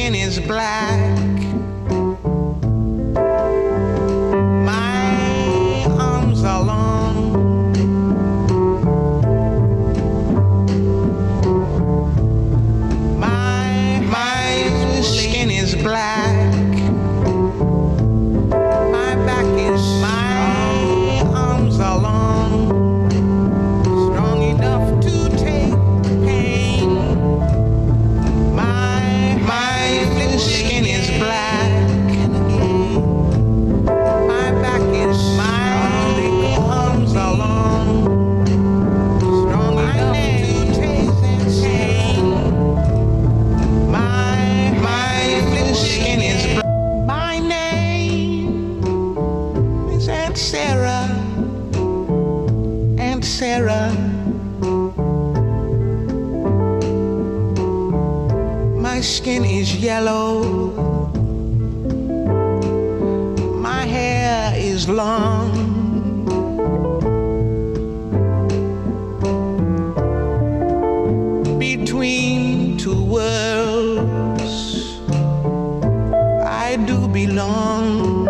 skin is black. My arms are long. My skin is black. My back is my arms are long. Strong enough to take pain. My skin is black. My back is my arms are long. Strong enough to take pain. My skin is black. My name is Aunt Sarah. Aunt Sarah. My skin is yellow. My hair is long. Between two worlds, I do belong.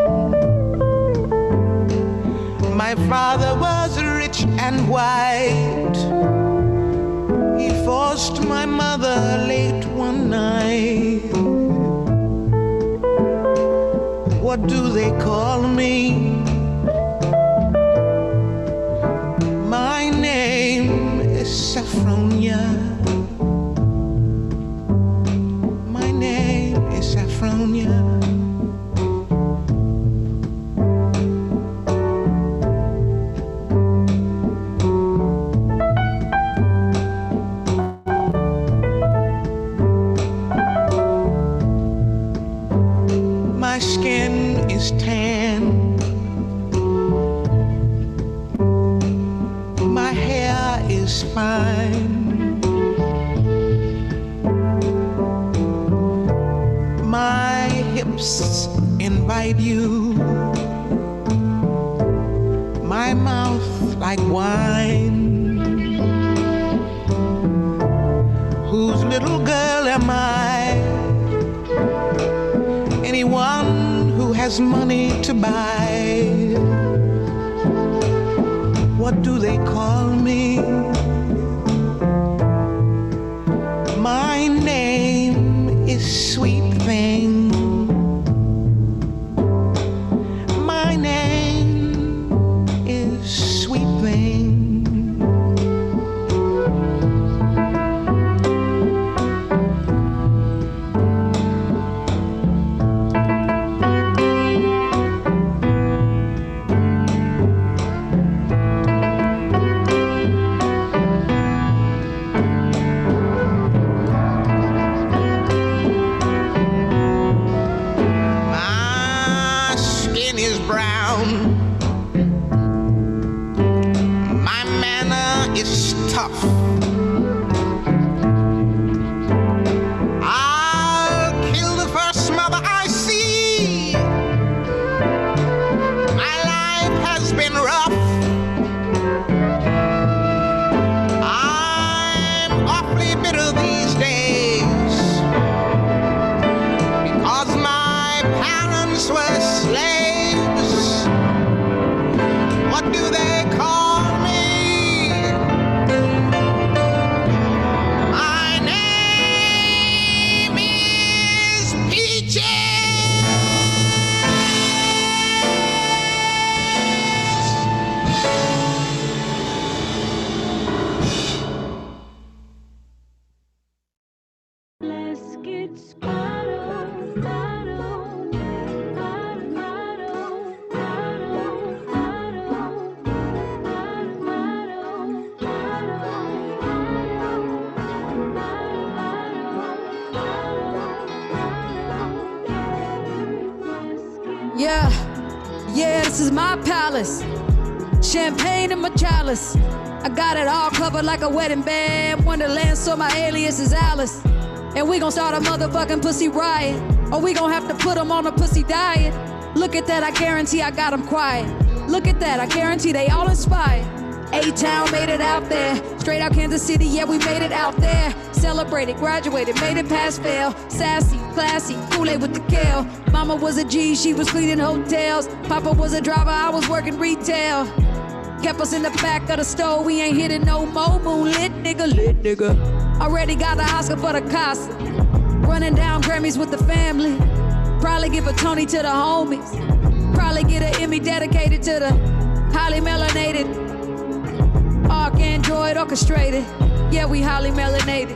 My father was rich and white. He forced my mother late one night. What do they call me? My name is Saffronia. My name is Saffronia. My skin is tan. My hair is fine. My hips invite you. My mouth like wine. Whose little girl am I? Anyone who has money to buy. What do they call me? My name is Sweet Thing. My name is Sweet Thing. Yeah, this is my palace. Champagne in my chalice. I got it all covered like a wedding band. Wonderland, so my alias is Alice. And we gon' start a motherfucking pussy riot. Or we gon' have to put them on a pussy diet. Look at that, I guarantee I got them quiet. Look at that, I guarantee they all inspired. A-Town made it out there. Straight out Kansas City, yeah, we made it out there. Celebrated, graduated, made it past fail. Sassy, classy, Kool-Aid with the kale. Mama was a G, she was cleaning hotels. Papa was a driver, I was working retail. Kept us in the back of the store, we ain't hitting no more. Moonlit nigga, lit nigga. Already got the Oscar for the Casa. Running down Grammys with the family. Probably give a Tony to the homies. Probably get an Emmy dedicated to the highly melanated. Arc Android orchestrated. Yeah, we highly melanated.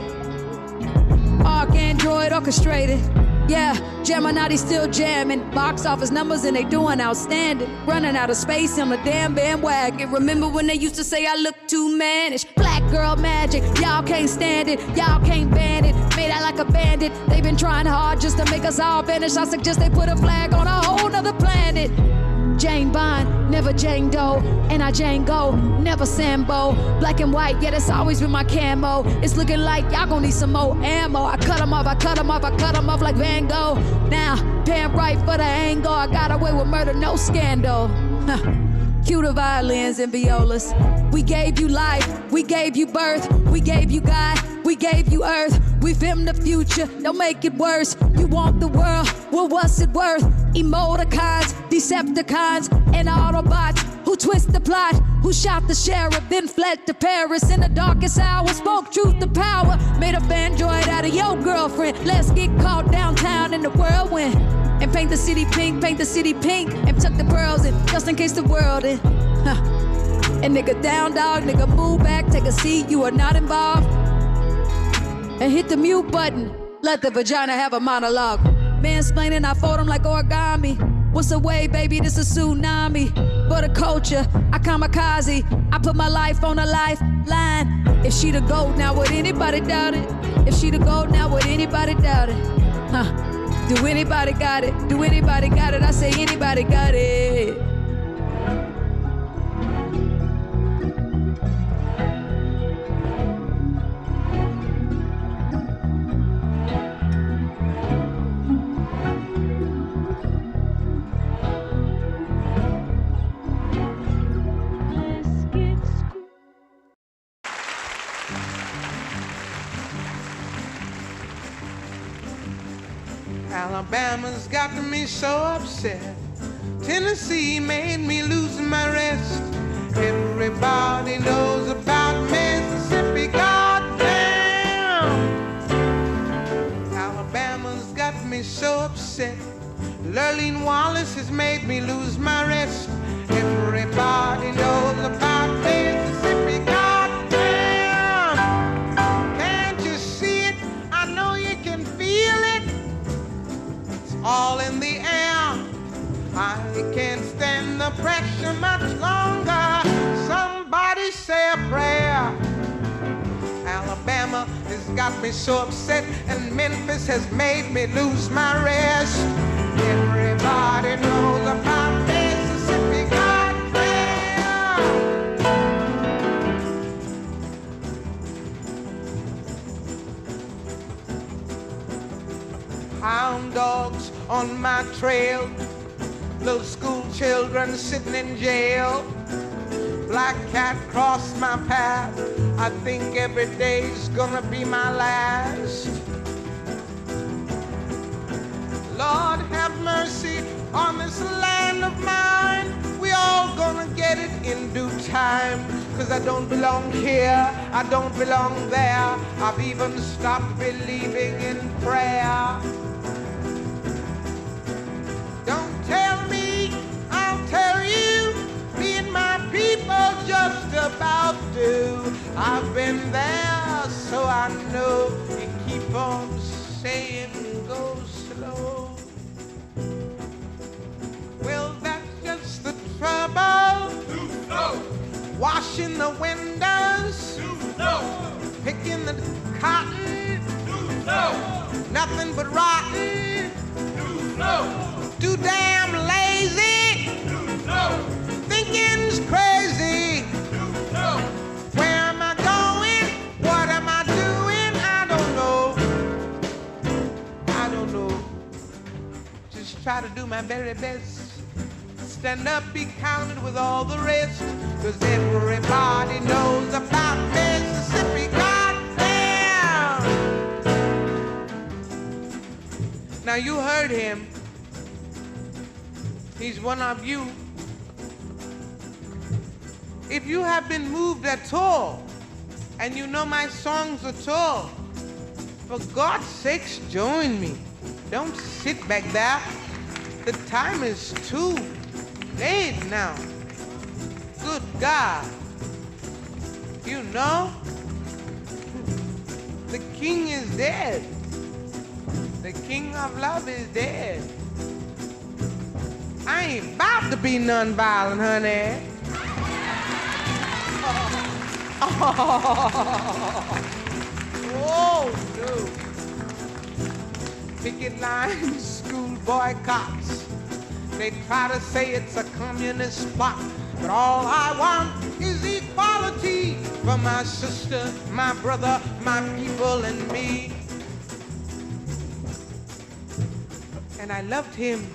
Arc Android orchestrated. Yeah, Gemini still jamming. Box office numbers and they doing outstanding. Running out of space on the damn bandwagon. Remember when they used to say I look too mannish? Black girl magic, y'all can't stand it. Y'all can't ban it. Made out like a bandit. They've been trying hard just to make us all vanish. I suggest they put a flag on a whole nother planet. Jane Bond, never Jane Doe. And I Jane Go, never Sambo. Black and white, yeah, that's always been my camo. It's looking like y'all gon' need some more ammo. I cut them off, I cut them off, I cut them off like Van Gogh. Now, damn right for the angle. I got away with murder, no scandal. Cue the violins and violas. We gave you life, we gave you birth, we gave you God, we gave you earth. We filmed the future, don't make it worse. You want the world, well what's it worth? Emoticons, Decepticons, and Autobots who twist the plot, who shot the sheriff, then fled to Paris in the darkest hour, spoke truth to power, made a Android out of your girlfriend. Let's get caught downtown in the whirlwind and paint the city pink, and tuck the pearls in, just in case the world in. And nigga down dog, nigga move back, take a seat, you are not involved. And hit the mute button, let the vagina have a monologue. Mansplaining, I fold them like origami. What's the way, baby, this a tsunami. For the culture, I kamikaze. I put my life on a lifeline. If she the GOAT, now would anybody doubt it? If she the GOAT, now would anybody doubt it? Do anybody got it? Do anybody got it? I say anybody got it. Alabama's got me so upset. Tennessee made me lose my rest. Everybody knows about Mississippi, goddamn. Alabama's got me so upset. Lurleen Wallace has made me lose my rest. Everybody knows about Mississippi, goddamn. Can't you see it? I know you can feel it. All in the air. I can't stand the pressure much longer. Somebody say a prayer. Alabama has got me so upset, and Memphis has made me lose my rest. Everybody knows about Mississippi, goddamn. Hound dogs on my trail, little school children sitting in jail. Black cat crossed my path. I think every day's gonna be my last. Lord have mercy on this land of mine. We all gonna get it in due time. 'Cause I don't belong here, I don't belong there. I've even stopped believing in prayer. Don't tell me, I'll tell you. Me and my people just about do. I've been there, so I know. You keep on saying go slow. Well, that's just the trouble. Too slow. Washing the windows. Too slow. Picking the cotton. Too slow. Nothing but rotten. Too slow. Too damn lazy. Too slow. Thinking's crazy. Too slow. Where am I going? What am I doing? I don't know. I don't know. Just try to do my very best. stand up, be counted with all the rest, 'cause everybody knows about Mississippi, goddamn. Now you heard him. He's one of you. If you have been moved at all, and you know my songs at all, for God's sakes, join me. Don't sit back there. The time is too late now. Good God. You know, the king is dead. The king of love is dead. I ain't about to be nonviolent, honey. Oh, no. Picket lines, school boycotts. They try to say it's a communist plot, but all I want is equality for my sister, my brother, my people, and me. And I loved him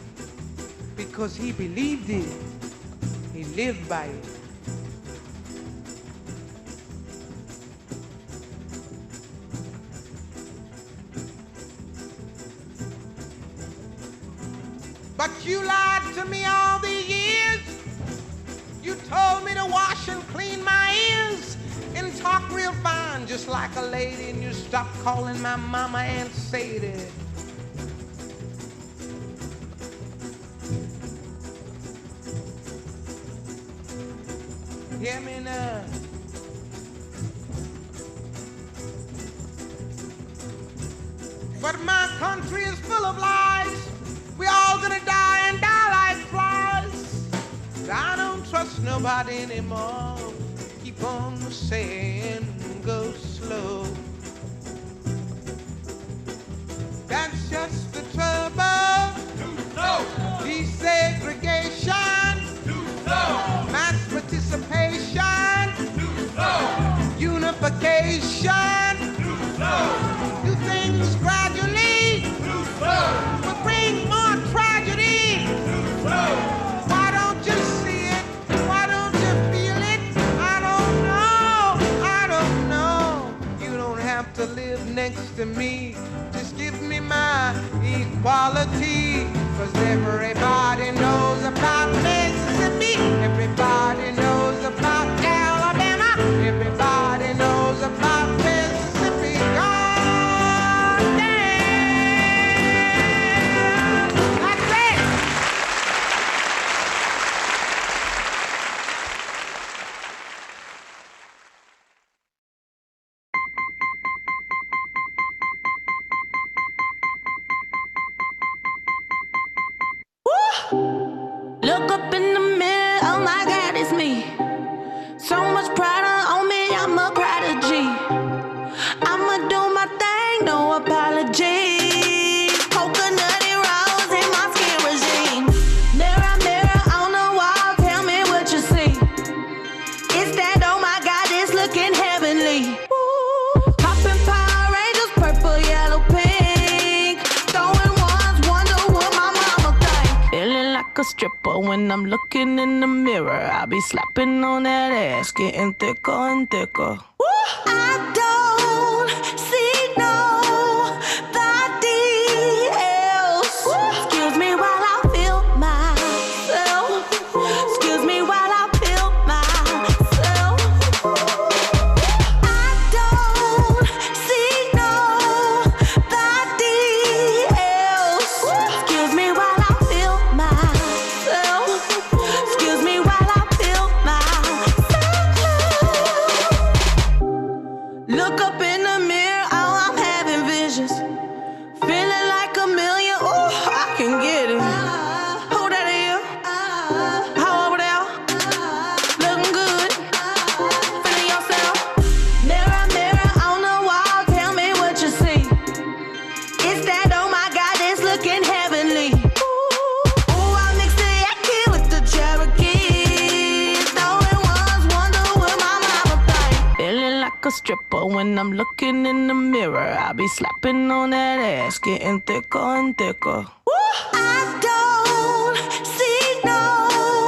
because he believed it. He lived by it. But you lied to me all these years. You told me to wash and clean my ears and talk real fine, just like a lady, and you stopped calling my mama Aunt Sadie. Hear me now. But my country is full of lies. We all gonna die and die like flies. I don't trust nobody anymore. Keep on saying go slow. That's just the trouble. Too slow. Desegregation. Too slow. Mass participation. Too slow. Unification. Too slow. Do things gradually. Too slow. Will bring more tragedy. Too slow. Why don't you see it? Why don't you feel it? I don't know. I don't know. You don't have to live next to me. Just give me my equality. 'Cause everybody knows about Mississippi. Everybody knows about Alabama. Everybody knows about Mississippi. God damn. That's it. Look up in the mirror, oh my God, it's me. So much pride on me, I'm a prodigy. I'ma do my thing, no apology. Coconutty rose in my skin regime. Mirror, mirror on the wall, tell me what you see. It's that, oh my God, it's looking heavenly. Popping Power Rangers, purple, yellow, pink. Throwing ones, wonder what my mama think. Feeling like a stripper when I'm looking in the mirror. I'll be slapping on that ass, getting thicker and thicker. I don't see nobody else. Excuse me while I feel myself. Excuse me while I feel myself. I don't see nobody else. Excuse me while I feel myself. Excuse me while I feel myself. Look up in the mirror, oh, I'm having visions. Feeling like a million, ooh, I can get it. Who that is? How over there? Looking good. Feeling yourself. Mirror, mirror on the wall, tell me what you see. It's that, oh my God, it's looking heavenly. Ooh, I mixed the Yankee with the Cherokee. Throwing ones, wonder what my mama think. Feeling like a stripper when I'm looking in the mirror. I'll be slapping on that ass, getting thicker and thicker. I don't see nobody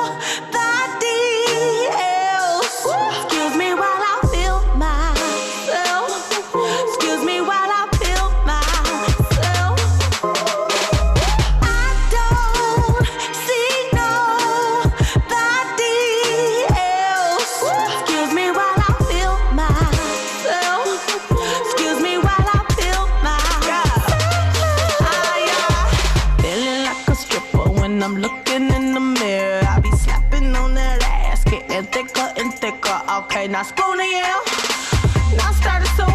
I'm looking in the mirror, I be slapping on that ass, getting thicker and thicker. Okay, now spoon again. Now start it so.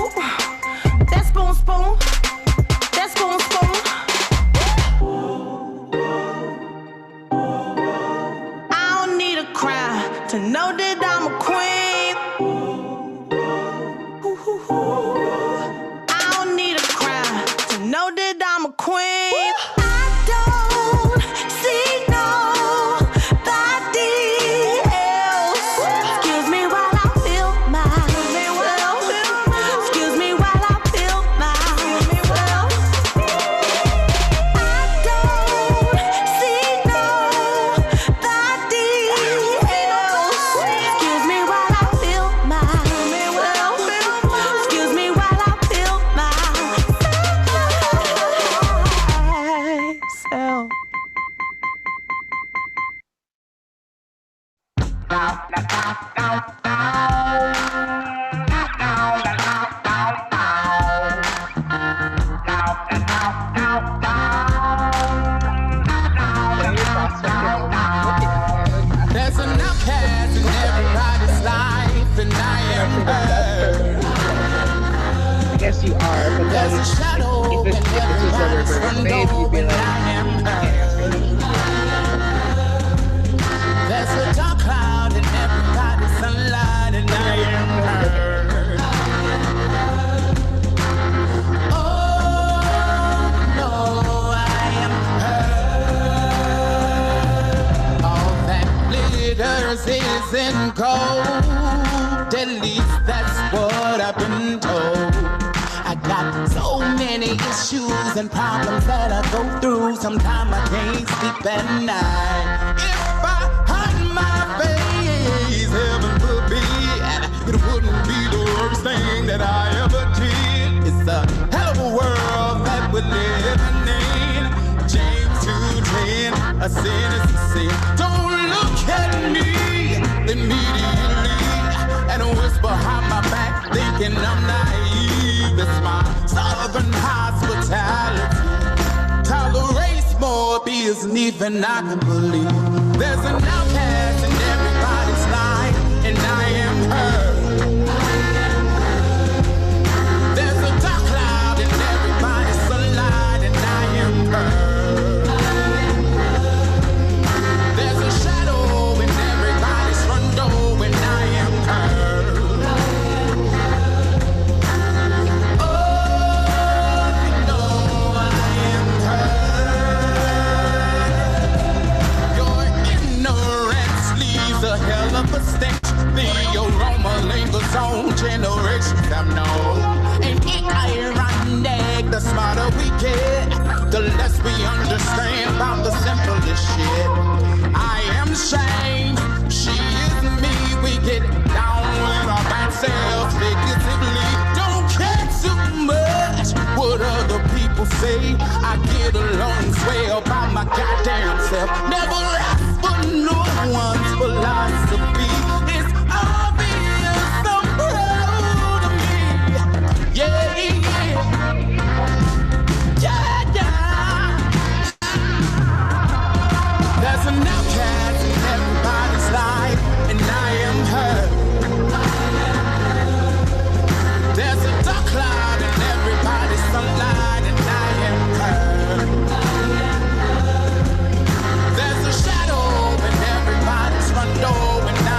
That spoon, spoon. That spoon, spoon. I don't need a crown to know that I'm a queen. I don't need a crown to know that I'm a queen. And problems that I go through, sometimes I can't sleep at night. If I hide my face, heaven forbid, it wouldn't be the worst thing that I ever did. It's a hell of a world that we're living in. James 2:10, a sin is a sin. Don't look at me immediately and whisper behind my back, thinking I'm naive. It's my southern hospitality. Tolerates more abuse than even I can believe. There's an outcast in everybody's life, and I am her. There's a dark cloud in everybody's sunlight, and I am her. There's a shadow in everybody's front door, and I am her. A hell of a stench. The aroma lingers on generations I've known. And it ironic, the smarter we get, the less we understand about the simplest shit. I am Shane, she is me. We get down with our bad selves figuratively. Don't care too much what other people say. I get along swell by my goddamn self. Never ask for no one's philosophy. It's obvious I'm proud of me. Yeah, yeah. Yeah, yeah. There's an outcast in everybody's life, and I am her. There's a dark cloud in everybody's sunlight, and I am her. There's a shadow in everybody's front door, and I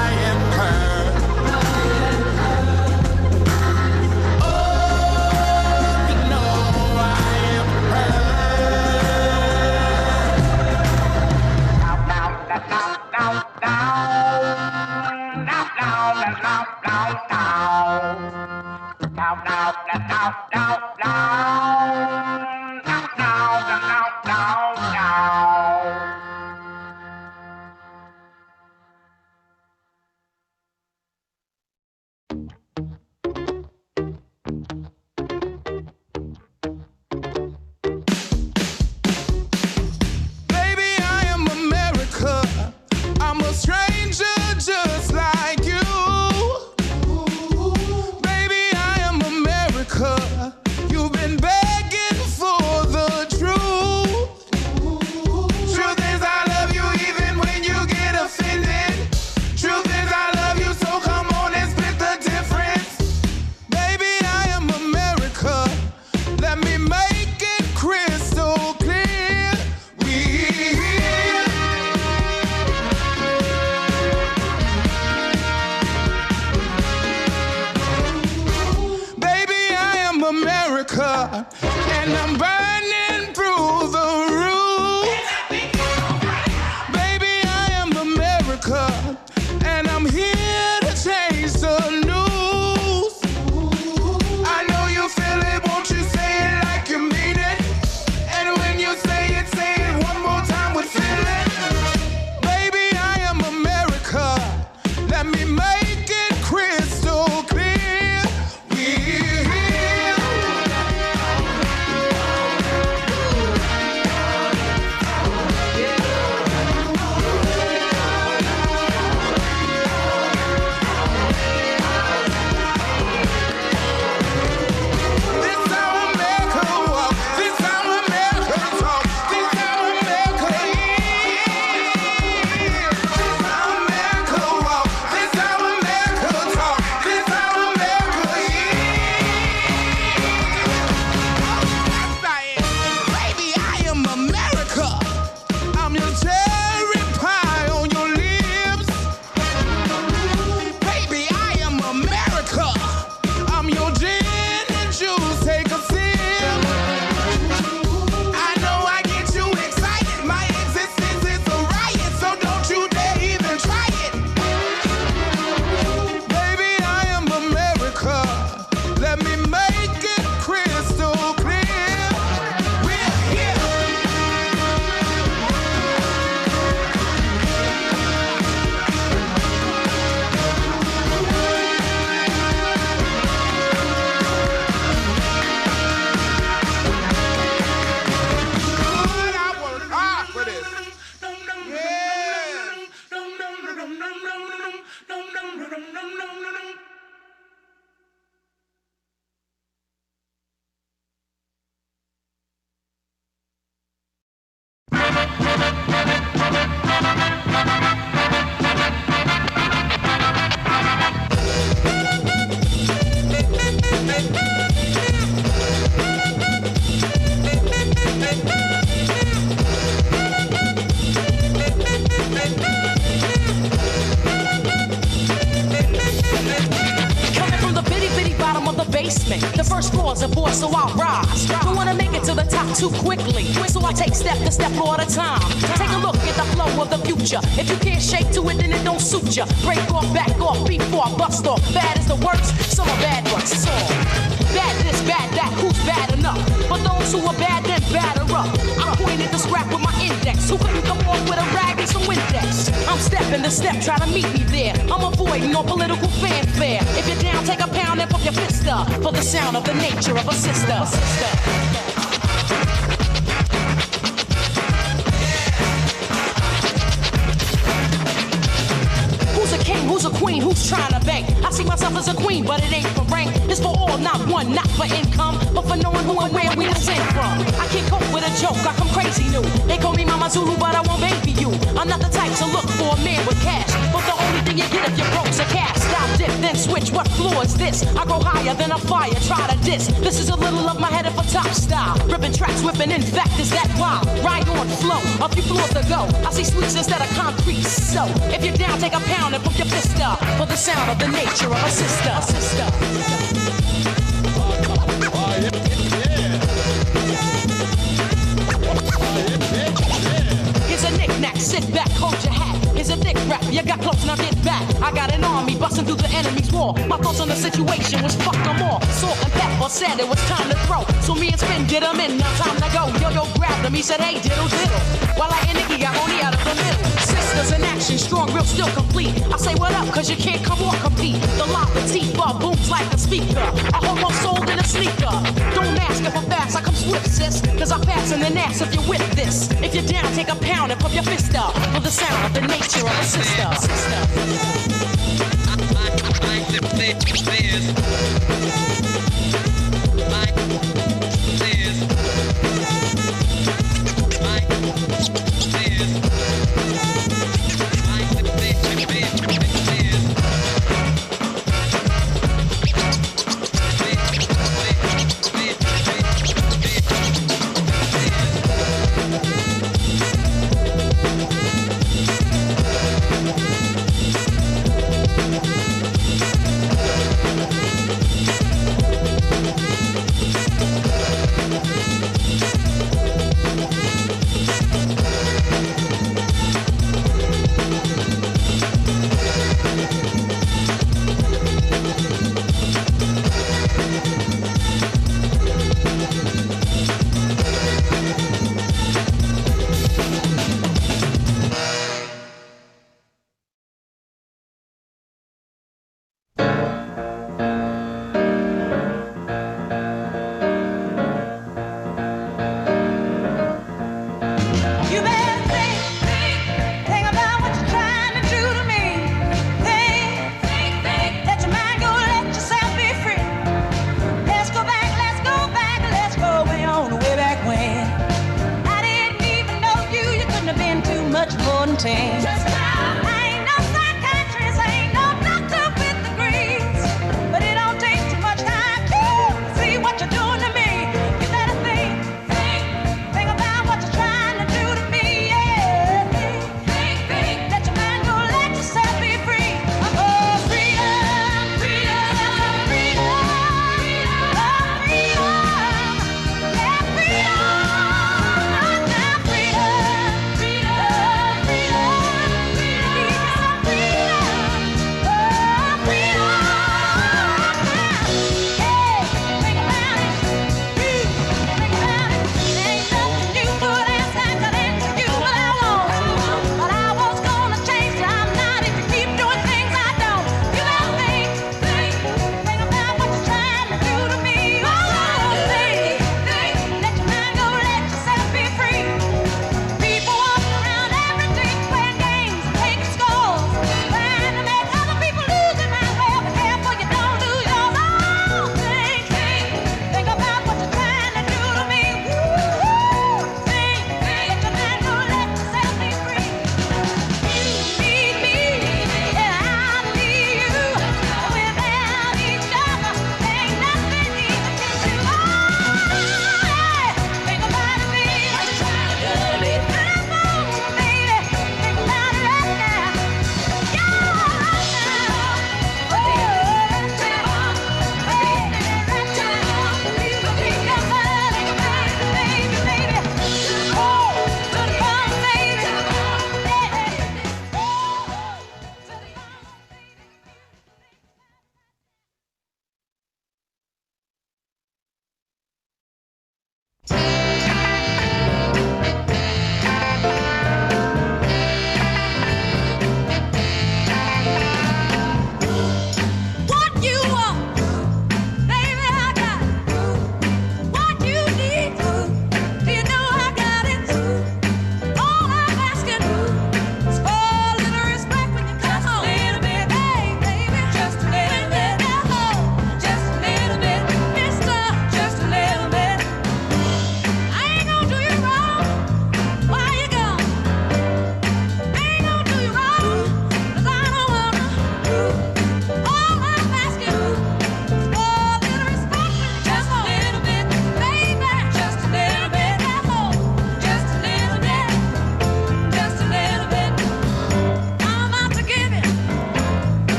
The first floor's a boy, so I'll rise. Don't wanna make it to the top too quickly, so I take step to step floor at a time. Take a look at the flow of the future. If you can't shake to it, then it don't suit ya. Break off, back off, before I bust off. Bad is the worst, some are bad ones. It's all bad this, bad that. Who's bad enough? But those who are bad, then batter up. I'm pointing to scrap with my index. Who couldn't come off with a rag and some Windex? I'm stepping the step, try to meet me there. I'm avoiding all political fanfare. If you're down, take a pound and pump your fist up for the sound of the nature of a sister. Who's a king? Who's a queen? Who's trying to bank? I see myself as a queen, but it ain't for rank. It's for all, not one, not for income, but for knowing who and where we descend from. I can't cope with a joke, I come crazy new. They call me Mama Zulu, but I won't baby you. I'm not the type to look for a man with cash, but the only thing you get if you're broke's a cash. Stop, dip, then switch. What floor is this? I go higher than a fire, try to diss. This is a little of my head for top style. Ripping tracks, whipping, in fact, is that wild. Ride on, flow, a few floors to go. I see sweets instead of concrete, so if you're down, take a pound and pump your fist up for the sound of the nature of a sister. Here's a knick-knack, sit back, hold your hat. Here's a dick rap, you got close, now get back. I got an army busting through the enemy's wall. My thoughts on the situation was fuck them all. Salt and pepper said it was time to throw. So me and Spin did him in, now time to go. Yo grabbed him, he said, hey, diddle diddle. While I and Nicky got only out of the middle. Sisters in action, strong, real, still complete. I say what up, cause you can't come or compete. The lava teeth bar booms like a speaker. I hold my soul in a sneaker. Don't ask if I'm fast, I come swift, sis. Cause I'm faster than ass if you're with this. If you're down, take a pound and pump your fist up for the sound of the nature of a sister.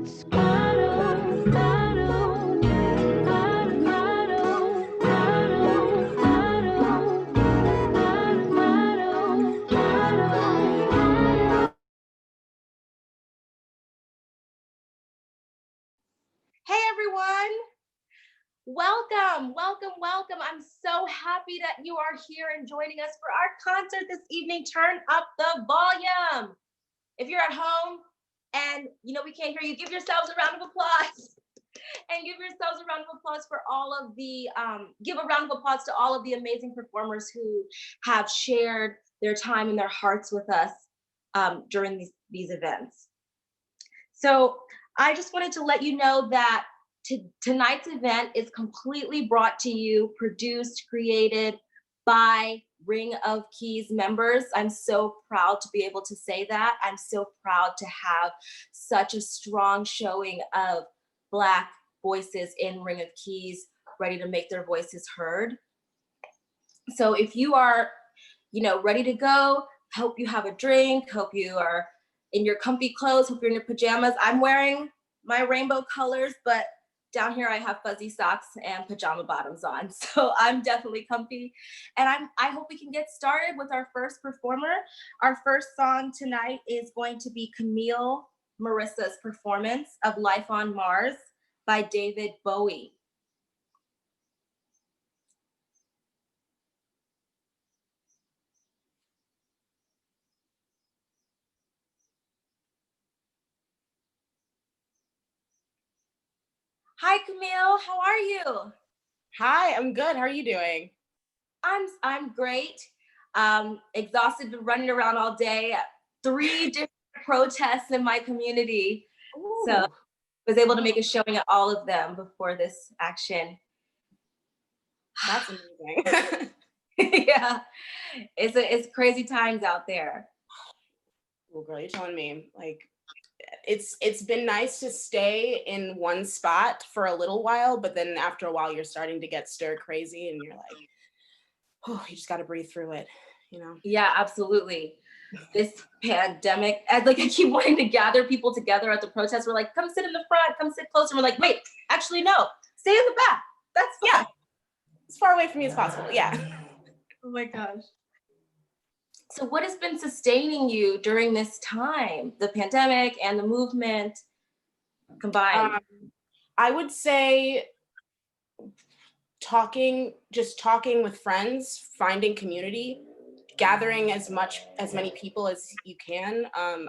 Hey everyone, welcome, welcome, welcome. I'm so happy that you are here and joining us for our concert this evening. Turn up the volume. If you're at home and we can't hear you, give yourselves a round of applause. And give yourselves a round of applause for all of the, give a round of applause to all of the amazing performers who have shared their time and their hearts with us during these events. So I just wanted to let you know that tonight's event is completely brought to you, produced, created by Ring of Keys members. I'm so proud to be able to say that. I'm so proud to have such a strong showing of Black voices in Ring of Keys ready to make their voices heard. So if you are, ready to go, hope you have a drink, hope you are in your comfy clothes, hope you're in your pajamas. I'm wearing my rainbow colors, but down here I have fuzzy socks and pajama bottoms on. So I'm definitely comfy. And I hope we can get started with our first performer. Our first song tonight is going to be Camille Marissa's performance of Life on Mars by David Bowie. Hi, Camille, how are you? Hi, I'm good. How are you doing? I'm great. Exhausted, been running around all day. 3 different protests in my community. Ooh. So I was able to make a showing at all of them before this action. That's amazing. Yeah, it's crazy times out there. Well, girl, you're telling me, like, it's been nice to stay in one spot for a little while, but then after a while you're starting to get stir crazy and you're like, oh, you just got to breathe through it, Yeah, absolutely. This pandemic, I keep wanting to gather people together at the protest. We're like, come sit in the front, come sit closer. We're like, wait, actually no, stay in the back. That's fine. Yeah, as far away from me as possible. Yeah. Oh my gosh. So what has been sustaining you during this time, the pandemic and the movement combined? I would say talking with friends, finding community, gathering as many people as you can.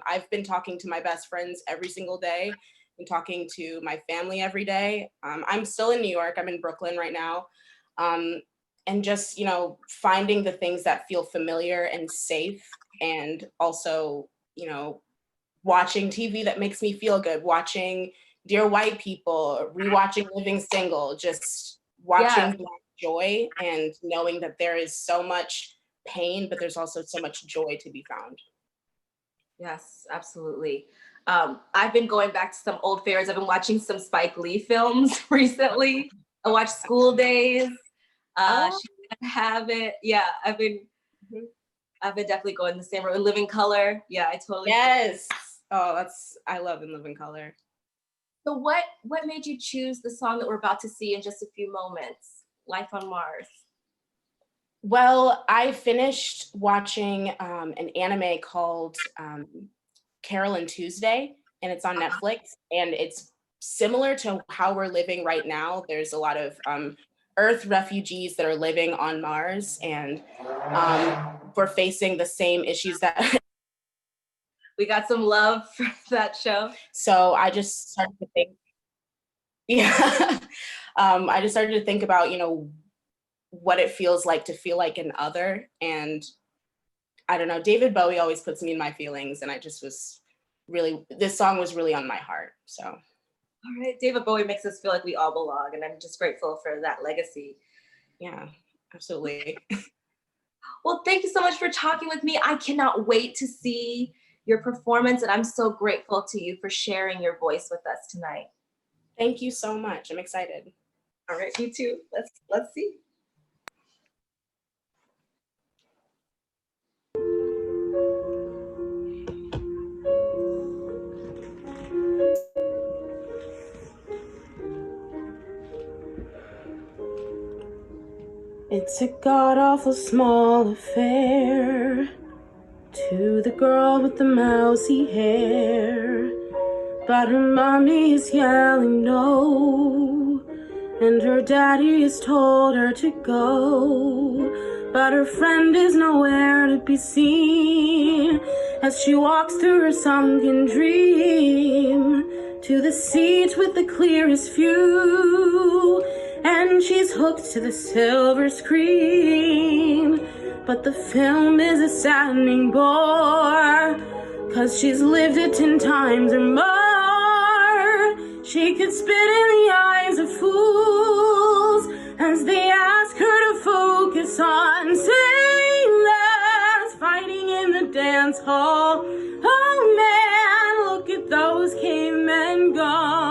I've been talking to my best friends every single day. I'm talking to my family every day. I'm still in New York. I'm in Brooklyn right now. And just, finding the things that feel familiar and safe, and also, watching TV that makes me feel good, watching Dear White People, rewatching Living Single, just watching Black joy and knowing that there is so much pain, but there's also so much joy to be found. Yes, absolutely. I've been going back to some old favorites. I've been watching some Spike Lee films recently. I watched School Days. She Have It. Yeah, I've been definitely going the same road. Living Color. Yeah, I totally. Yes. Oh, I love In Living Color. So what made you choose the song that we're about to see in just a few moments, Life on Mars? Well, I finished watching an anime called Carol and Tuesday, and it's on Netflix, and it's similar to how we're living right now. There's a lot of Earth refugees that are living on Mars, and we're facing the same issues that we got some love for that show. So I just started to think, I just started to think about, what it feels like to feel like an other. And I don't know, David Bowie always puts me in my feelings, and I just this song was really on my heart, so. All right, David Bowie makes us feel like we all belong, and I'm just grateful for that legacy. Yeah, absolutely. Well, thank you so much for talking with me. I cannot wait to see your performance, and I'm so grateful to you for sharing your voice with us tonight. Thank you so much. I'm excited. All right, you too. Let's see. It's a god-awful small affair to the girl with the mousy hair, but her mommy is yelling no, and her daddy has told her to go, but her friend is nowhere to be seen as she walks through her sunken dream to the seat with the clearest view, and she's hooked to the silver screen. But the film is a saddening bore, 'cause she's lived it 10 times or more. She could spit in the eyes of fools as they ask her to focus on sailors fighting in the dance hall. Oh man, look at those cavemen go.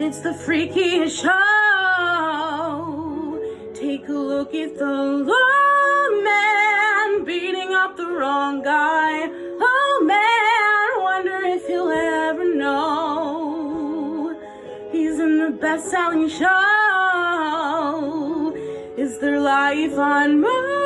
It's the freakiest show. Take a look at the lawman beating up the wrong guy. Oh man, wonder if he'll ever know. He's in the best-selling show. Is there life on Mars?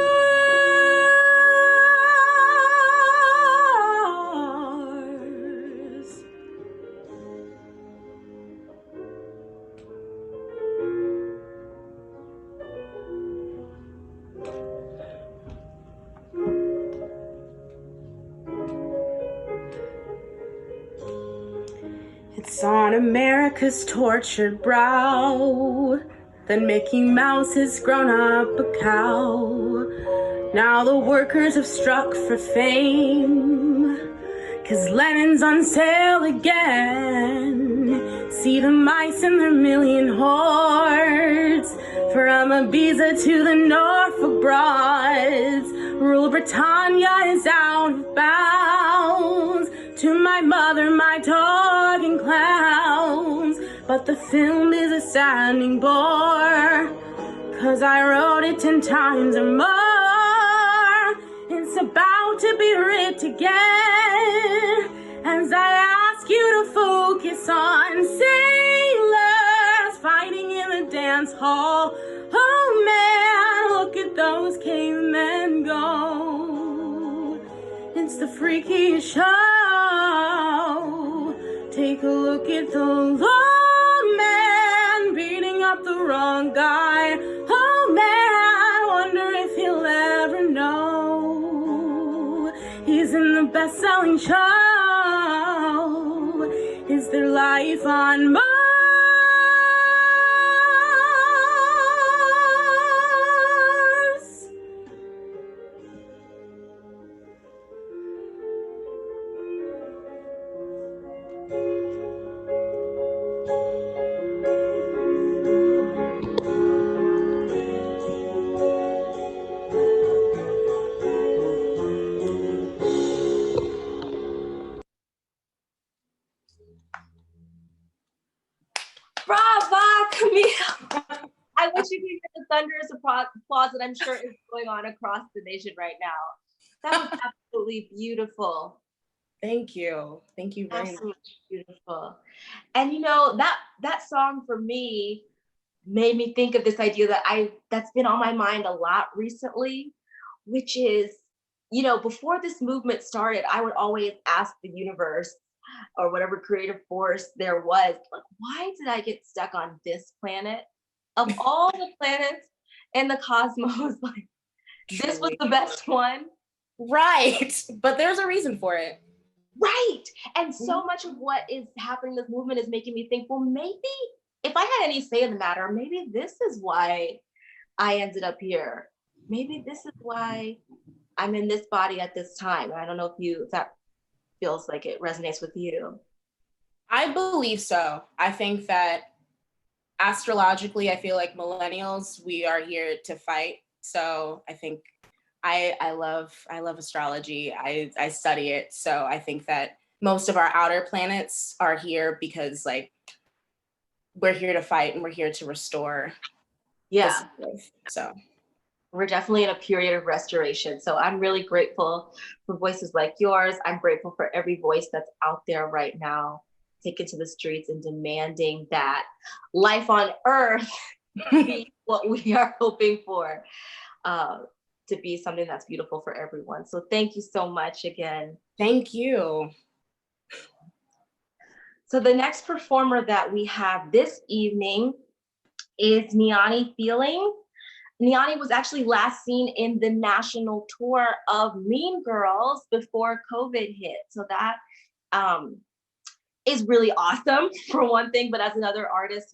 It's on America's tortured brow that Mickey Mouse has grown up a cow. Now the workers have struck for fame, 'cause Lennon's on sale again. See the mice in their million hordes, from Ibiza to the Norfolk Broads. Rule Britannia is out of bounds. To my mother, my dog and clowns. But the film is a saddening bore, 'cause I wrote it 10 times or more. It's about to be writ again, as I ask you to focus on sailors fighting in the dance hall. Oh man, look at those cavemen go. It's the freakiest show. Take a look at the lawman beating up the wrong guy. Oh man, wonder if he'll ever know. He's in the best-selling show. Is there life on Mars? I wish you could hear the thunderous applause that I'm sure is going on across the nation right now. That was absolutely beautiful. Thank you. Thank you very Absolutely much. Beautiful. And you know, that song for me made me think of this idea that's been on my mind a lot recently, which is, you know, before this movement started, I would always ask the universe or whatever creative force there was, like, why did I get stuck on this planet? Of all the planets in the cosmos, like, this was the best one. Right. But there's a reason for it. Right. And so much of what is happening in this movement is making me think, well, maybe if I had any say in the matter, maybe this is why I ended up here. Maybe this is why I'm in this body at this time. I don't know if that feels like it resonates with you. I believe so. I think that astrologically, I feel like millennials, we are here to fight. So I think I love astrology. I study it. So I think that most of our outer planets are here because, like, we're here to fight and we're here to restore. Yeah. So we're definitely in a period of restoration. So I'm really grateful for voices like yours. I'm grateful for every voice that's out there right now, taken to the streets and demanding that life on Earth be what we are hoping for to be something that's beautiful for everyone. So thank you so much again. Thank you. So the next performer that we have this evening is Niani Feelings. Niani was actually last seen in the national tour of Mean Girls before COVID hit. So that is really awesome for one thing, but as another artist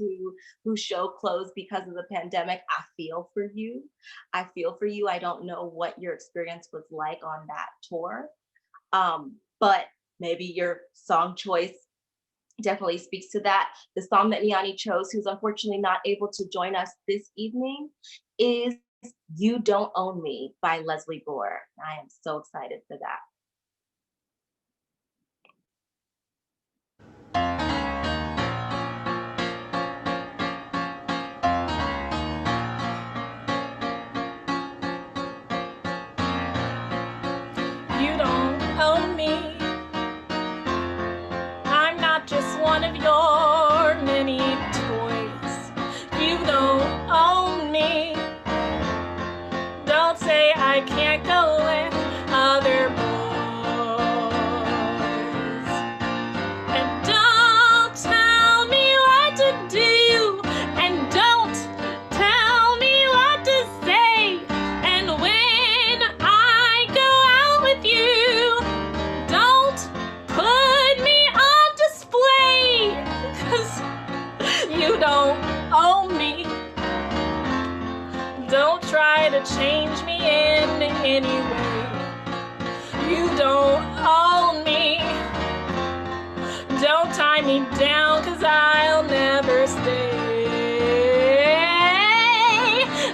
whose show closed because of the pandemic, I feel for you. I feel for you. I don't know what your experience was like on that tour, but maybe your song choice definitely speaks to that. The song that Niani chose, who's unfortunately not able to join us this evening, is You Don't Own Me by Leslie Gore. I am so excited for that. You don't own me. I'm not just one of your many toys. You don't own me. Don't say I can't go with other boys. And don't tell me what to do. And don't tell me what to say. And when I go out with you, don't put me on display. 'Cause you don't own me. Don't try to change me in any way. You don't own me. Don't tie me down, 'cause I'll never stay.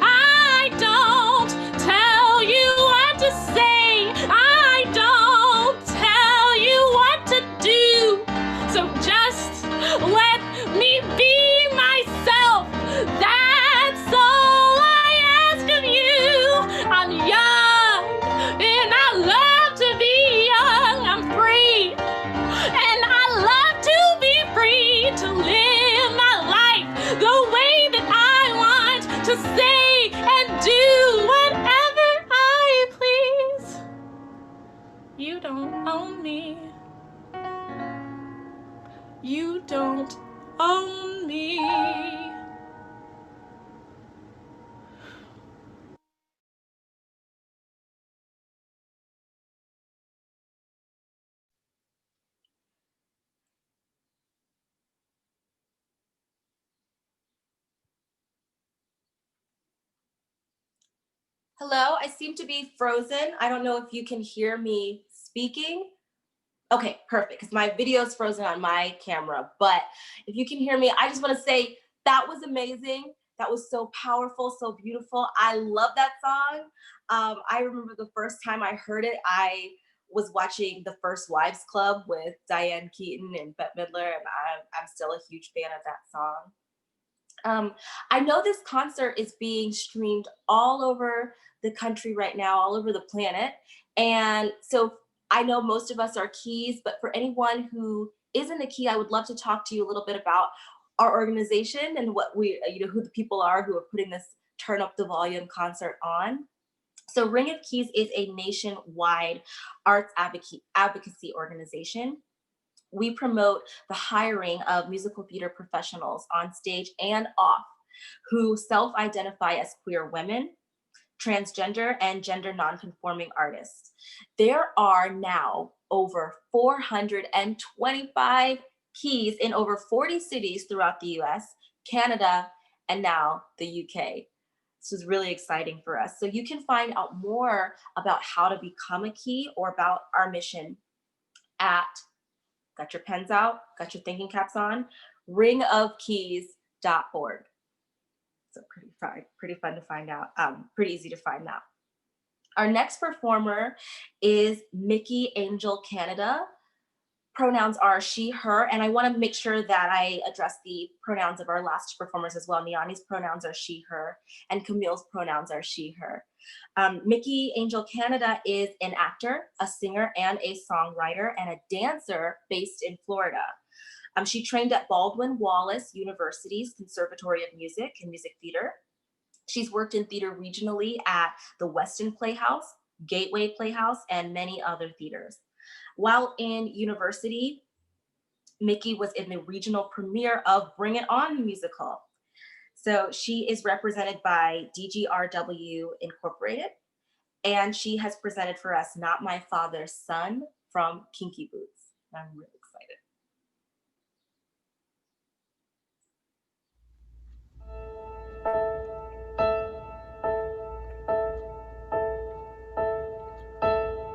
I don't tell you what to say. I don't tell you what to do. So just let me be myself. That's all I ask of you. I'm young and I love to be young. I'm free and I love to be free to live my life the way that I want to say and do whatever I please. You don't own me. You don't own me. Hello, I seem to be frozen. I don't know if you can hear me speaking. Okay, perfect, because my video is frozen on my camera, but if you can hear me, I just want to say that was amazing. That was so powerful, so beautiful. I love that song. I remember the first time I heard it, I was watching The First Wives Club with Diane Keaton and Bette Midler, and I'm still a huge fan of that song. I know this concert is being streamed all over the country right now, all over the planet. And so I know most of us are Keys, but for anyone who isn't a Key, I would love to talk to you a little bit about our organization and what we, who the people are who are putting this Turn Up the Volume concert on. So Ring of Keys is a nationwide arts advocacy organization. We promote the hiring of musical theater professionals on stage and off who self-identify as queer women, transgender, and gender non-conforming artists. There are now over 425 Keys in over 40 cities throughout the US, Canada, and now the UK. This is really exciting for us. So you can find out more about how to become a Key or about our mission at, got your pens out, got your thinking caps on, ringofkeys.org. So pretty fun to find out, pretty easy to find out. Our next performer is Mickey Angel Canada. Pronouns are she, her, and I want to make sure that I address the pronouns of our last performers as well. Niani's pronouns are she, her, and Camille's pronouns are she, her. Mickey Angel Canada is an actor, a singer, and a songwriter, and a dancer based in Florida. She trained at Baldwin Wallace University's Conservatory of Music and Music Theater. She's worked in theater regionally at the Weston Playhouse, Gateway Playhouse, and many other theaters. While in university, Mickey was in the regional premiere of Bring It On musical. So she is represented by DGRW Incorporated, and she has presented for us Not My Father's Son from Kinky Boots. I'm really excited.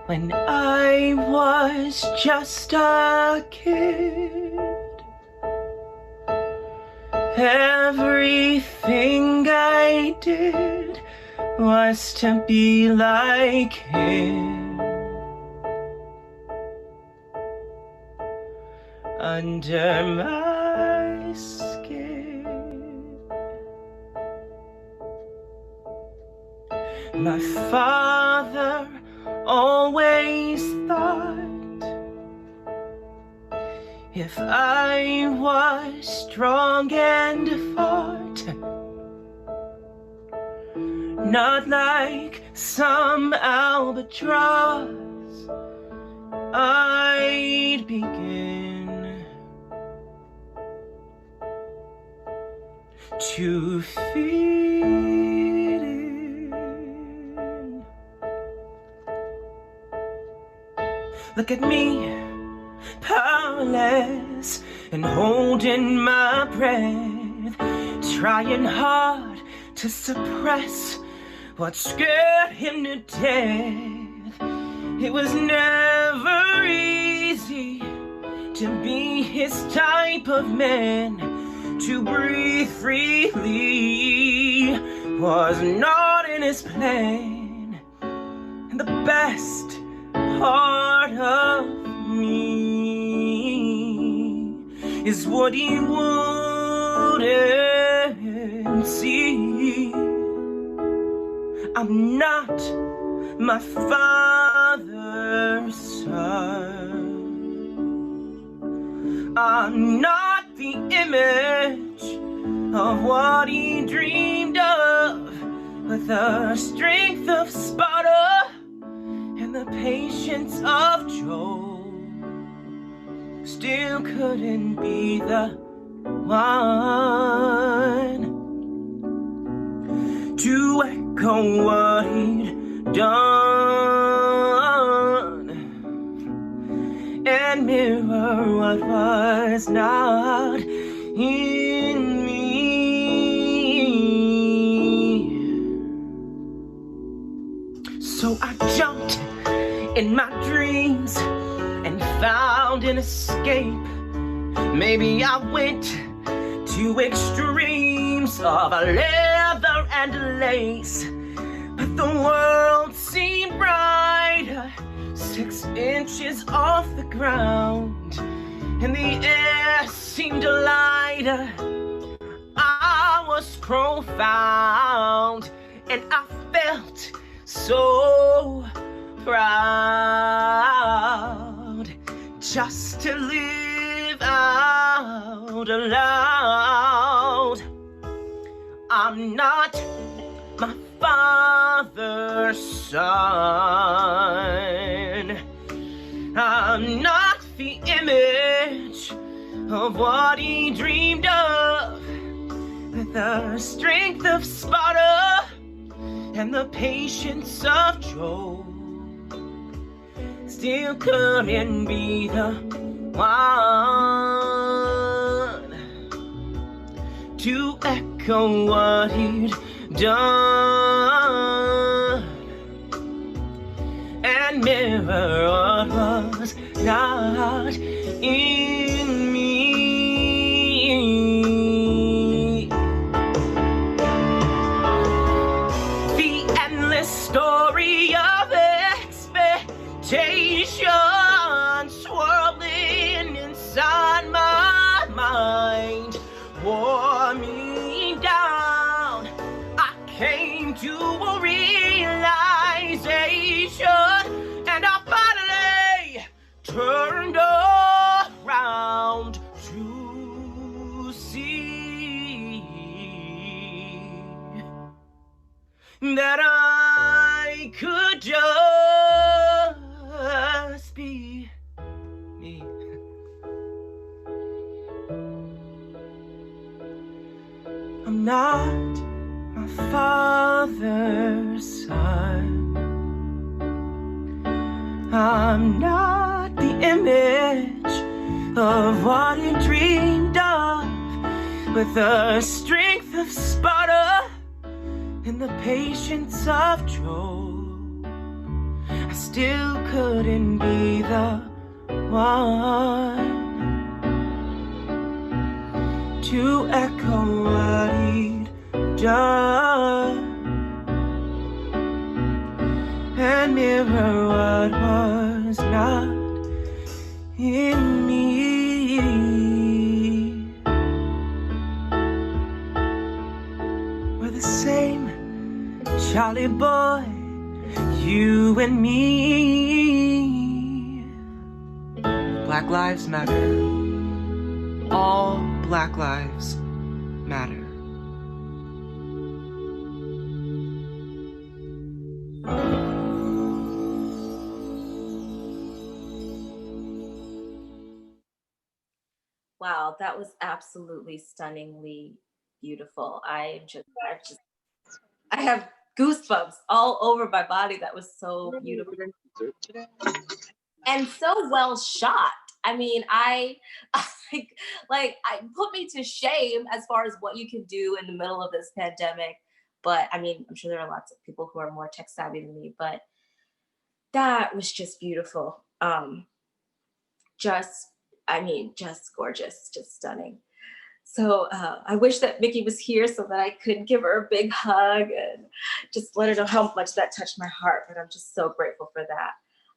When I was just a kid, everything I did was to be like him. Under my skin, my father always thought if I was strong and fought, not like some albatross, I'd begin to fit in. Look at me, powerless and holding my breath, trying hard to suppress what scared him to death. It was never easy to be his type of man. To breathe freely was not in his plan. And the best part of me is what he wouldn't see. I'm not my father's son. I'm not the image of what he dreamed of, but the strength of Sparta and the patience of Job. Still couldn't be the one to echo what he'd done and mirror what was not in me. So I jumped in my dreams and found an escape. Maybe I went to extremes of leather and lace, but the world seemed brighter 6 inches off the ground, and the air seemed lighter. I was profound, and I felt so proud just to live out loud. I'm not my father's son. I'm not the image of what he dreamed of, with the strength of Sparta and the patience of Job. Still couldn't be the one to echo what he'd done and mirror what was not in me. The endless story of expectation swirling inside my mind wore me down. I came to a realization, and I finally turned around to see that I could just be me. I'm not my father's son. I'm not the image of what he dreamed of, with the strength of Sparta and the patience of Job. I still couldn't be the one to echo what he'd done and mirror what was not in me. We're the same Charlie boy, you and me. Black lives matter. All Black lives matter. Wow, that was absolutely stunningly beautiful. I have goosebumps all over my body. That was so beautiful and so well shot. I mean, I put me to shame as far as what you can do in the middle of this pandemic. But I mean, I'm sure there are lots of people who are more tech savvy than me, but that was just beautiful. Just gorgeous, just stunning. So I wish that Mickey was here so that I could give her a big hug and just let her know how much that touched my heart. But I'm just so grateful for that.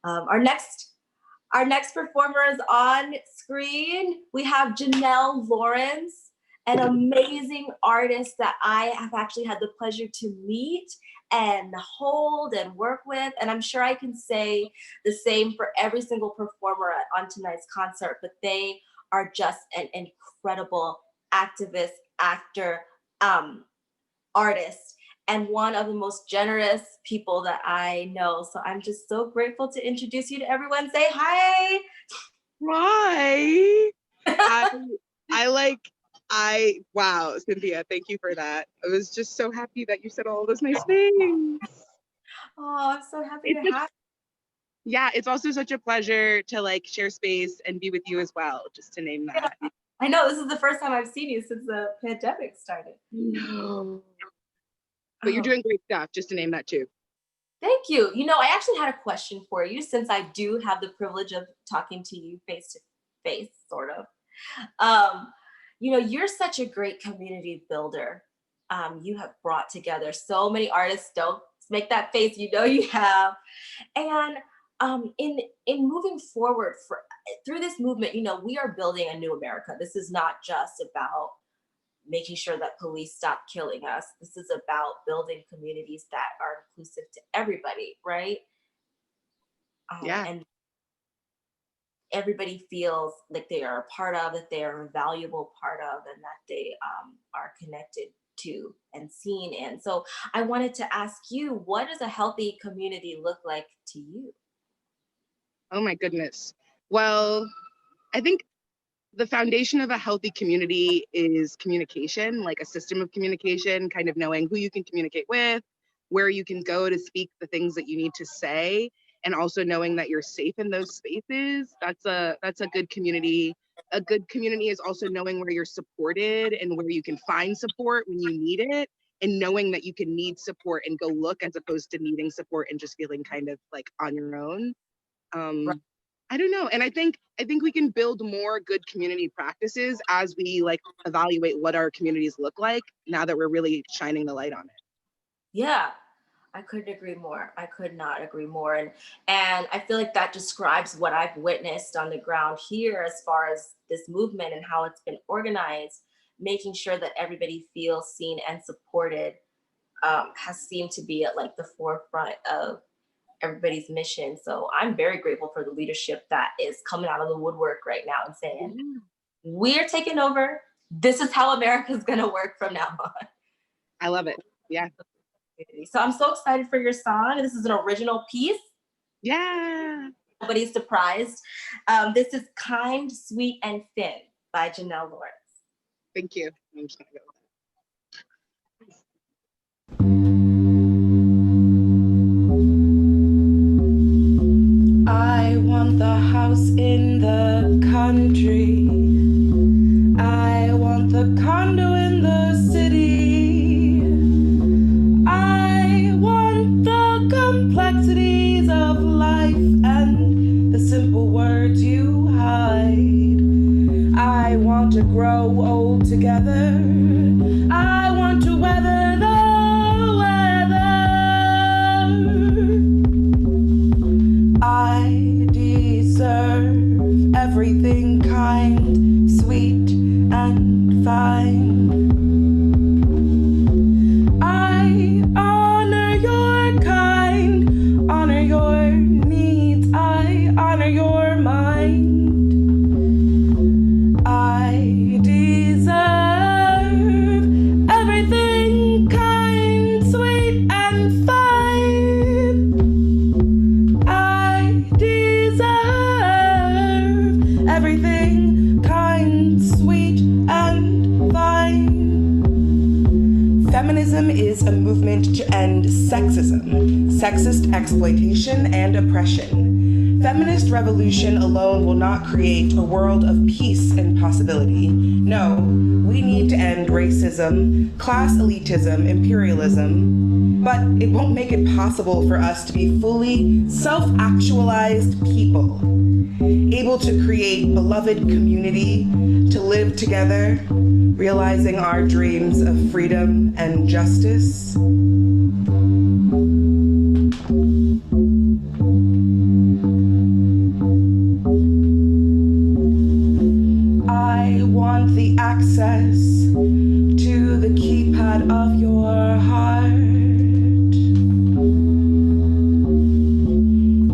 Our next performer is on screen. We have Janelle Lawrence, an amazing artist that I have actually had the pleasure to meet and hold and work with. And I'm sure I can say the same for every single performer on tonight's concert, but they are just an incredible activist, actor, artist, and one of the most generous people that I know. So I'm just so grateful to introduce you to everyone. Say hi. Hi. Wow, Cynthia, thank you for that. I was just so happy that you said all those nice things. Oh, I'm so happy to have you. Yeah, it's also such a pleasure to share space and be with you as well, just to name that. Yeah. I know, this is the first time I've seen you since the pandemic started. No. But you're doing great stuff, just to name that too. Thank you. You know, I actually had a question for you, since I do have the privilege of talking to you face to face, sort of. You know, you're such a great community builder. You have brought together so many artists. Don't make that face, you know you have. And in moving forward through this movement, you know, we are building a new America. This is not just about making sure that police stop killing us. This is about building communities that are inclusive to everybody, right? Yeah. And everybody feels like they are a part of, that they are a valuable part of, and that they are connected to and seen in. So I wanted to ask you, what does a healthy community look like to you? Oh my goodness. Well, I think the foundation of a healthy community is communication, like a system of communication, kind of knowing who you can communicate with, where you can go to speak the things that you need to say, and also knowing that you're safe in those spaces. That's a good community. A good community is also knowing where you're supported and where you can find support when you need it, and knowing that you can need support and go look, as opposed to needing support and just feeling kind of like on your own. Right. I don't know. And I think we can build more good community practices as we evaluate what our communities look like, now that we're really shining the light on it. Yeah, I couldn't agree more. I could not agree more. And I feel like that describes what I've witnessed on the ground here as far as this movement and how it's been organized, making sure that everybody feels seen and supported has seemed to be at the forefront of everybody's mission. So I'm very grateful for the leadership that is coming out of the woodwork right now and saying, we're taking over. This is how America's gonna work from now on. I love it. Yeah. community. So I'm so excited for your song. This is an original piece. Yeah. Nobody's surprised. This is Kind, Sweet, and Thin by Janelle Lawrence. Thank you. I'm just gonna go with that. I want the house in the country. I want the condo in the city. I want the complexities of life and the simple words you hide. I want to grow old together. I want to weather the weather. I deserve everything kind, sweet, and fine. I honor your kind, honor your needs, I honor your mind. I deserve everything kind, sweet, and fine. I deserve everything kind, sweet, and fine. Feminism is a movement to end sexism, sexist exploitation, and oppression. Feminist revolution alone will not create a world of peace and possibility. No, we need to end racism, class elitism, imperialism, but it won't make it possible for us to be fully self-actualized people, able to create beloved community, to live together, realizing our dreams of freedom and justice. I want the access to the keypad of your heart.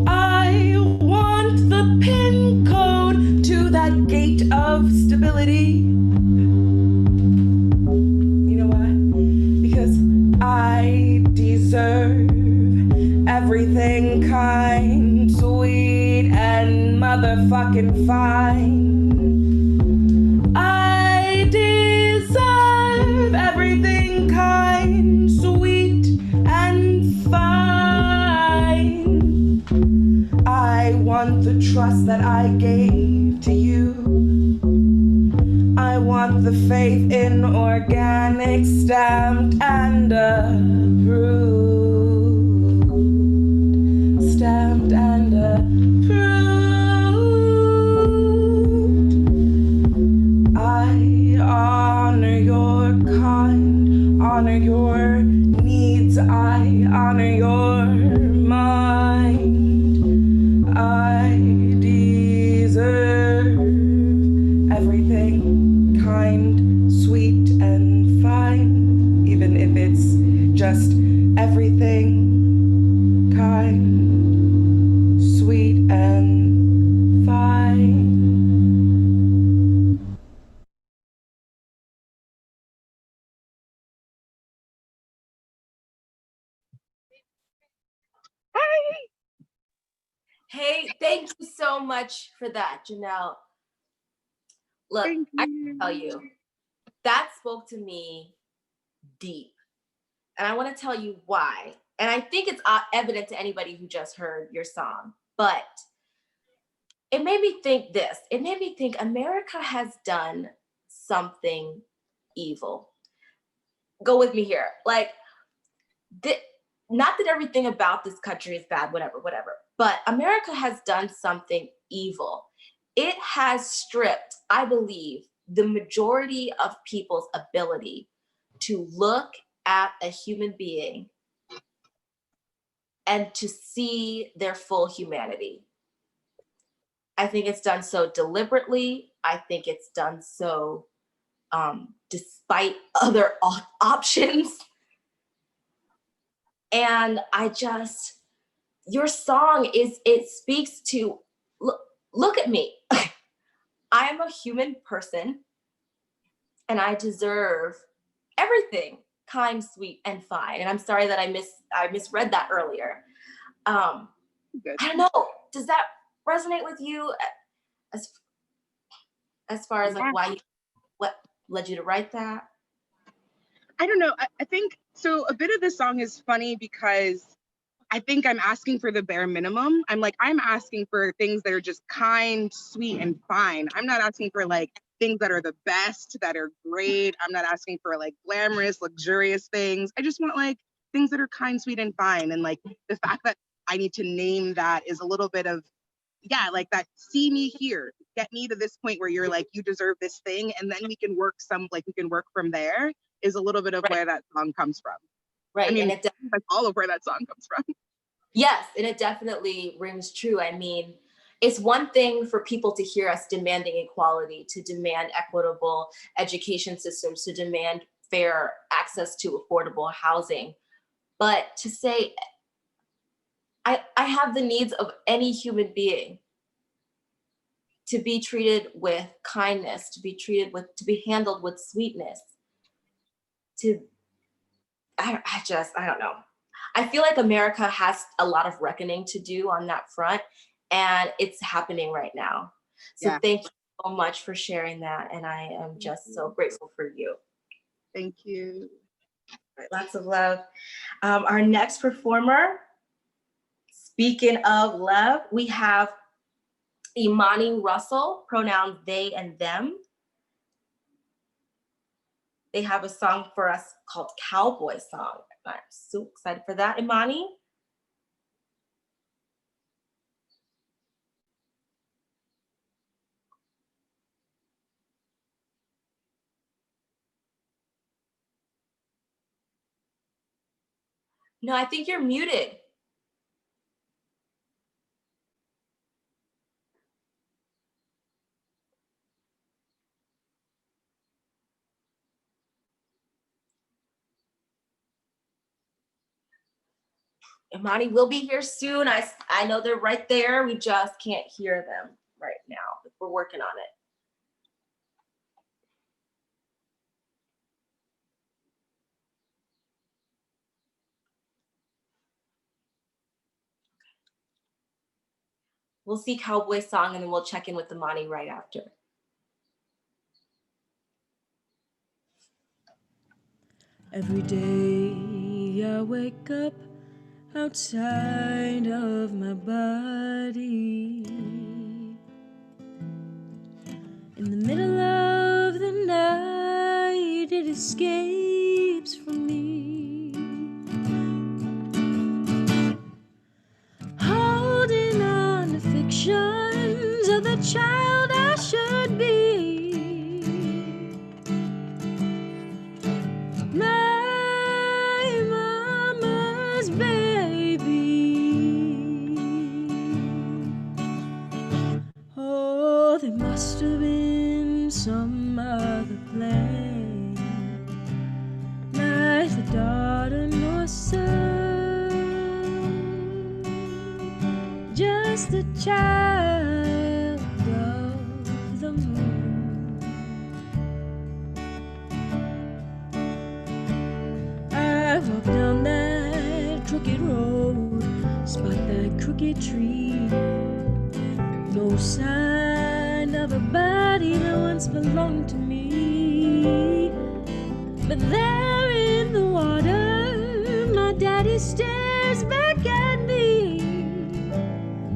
I want the PIN code to that gate of stability. You know why? Because I deserve everything kind, sweet, and motherfucking fine. I deserve everything kind, sweet, and fine. I want the trust that I gave to you. I want the faith in organic, stamped, and approved. Stamped and approved. I honor your kind, honor your needs, I honor your mind. I deserve everything kind, sweet, and fine, even if it's just everything kind, sweet, and fine. Hey, thank you so much for that, Janelle. Look, I can tell you, that spoke to me deep. And I want to tell you why. And I think it's evident to anybody who just heard your song. But it made me think this. It made me think America has done something evil. Go with me here. Like, not that everything about this country is bad, whatever. But America has done something evil. It has stripped, I believe, the majority of people's ability to look at a human being and to see their full humanity. I think it's done so deliberately. I think it's done so despite other options. And your song it speaks to, look at me. I am a human person and I deserve everything kind, sweet, and fine. And I'm sorry that I misread that earlier. I don't know. Does that resonate with you as far as like what led you to write that? I don't know. I think so. A bit of this song is funny because I think I'm asking for the bare minimum. I'm asking for things that are just kind, sweet, and fine. I'm not asking for like things that are the best, that are great. I'm not asking for like glamorous, luxurious things. I just want like things that are kind, sweet, and fine. And like the fact that I need to name that is a little bit of, yeah, like that, see me here, get me to this point where you're like, you deserve this thing. And then we can work from there, is a little bit of where that song comes from. Right. I mean, and that's all of where that song comes from. Yes, and it definitely rings true. I mean, it's one thing for people to hear us demanding equality, to demand equitable education systems, to demand fair access to affordable housing. But to say, I have the needs of any human being, to be treated with kindness, to be handled with sweetness, I don't know. I feel like America has a lot of reckoning to do on that front, and it's happening right now. So Thank you so much for sharing that, and I am just so grateful for you. Thank you. Lots of love. Our next performer, speaking of love, we have Imani Russell, pronouns they and them. They have a song for us called Cowboy Song. I'm so excited for that. Imani? No, I think you're muted. Imani will be here soon. I know they're right there. We just can't hear them right now. We're working on it. We'll see Cowboy Song and then we'll check in with Imani right after. Every day I wake up outside of my body. In the middle of the night, it escapes from me. Holding on to fictions of the child I should be. My mama's baby. Oh, there must have been some other plan, neither daughter nor son, just a child of the moon. I walk down that crooked road, spot that crooked tree. No sign of a body that once belonged to me. But there in the water, my daddy stares back at me.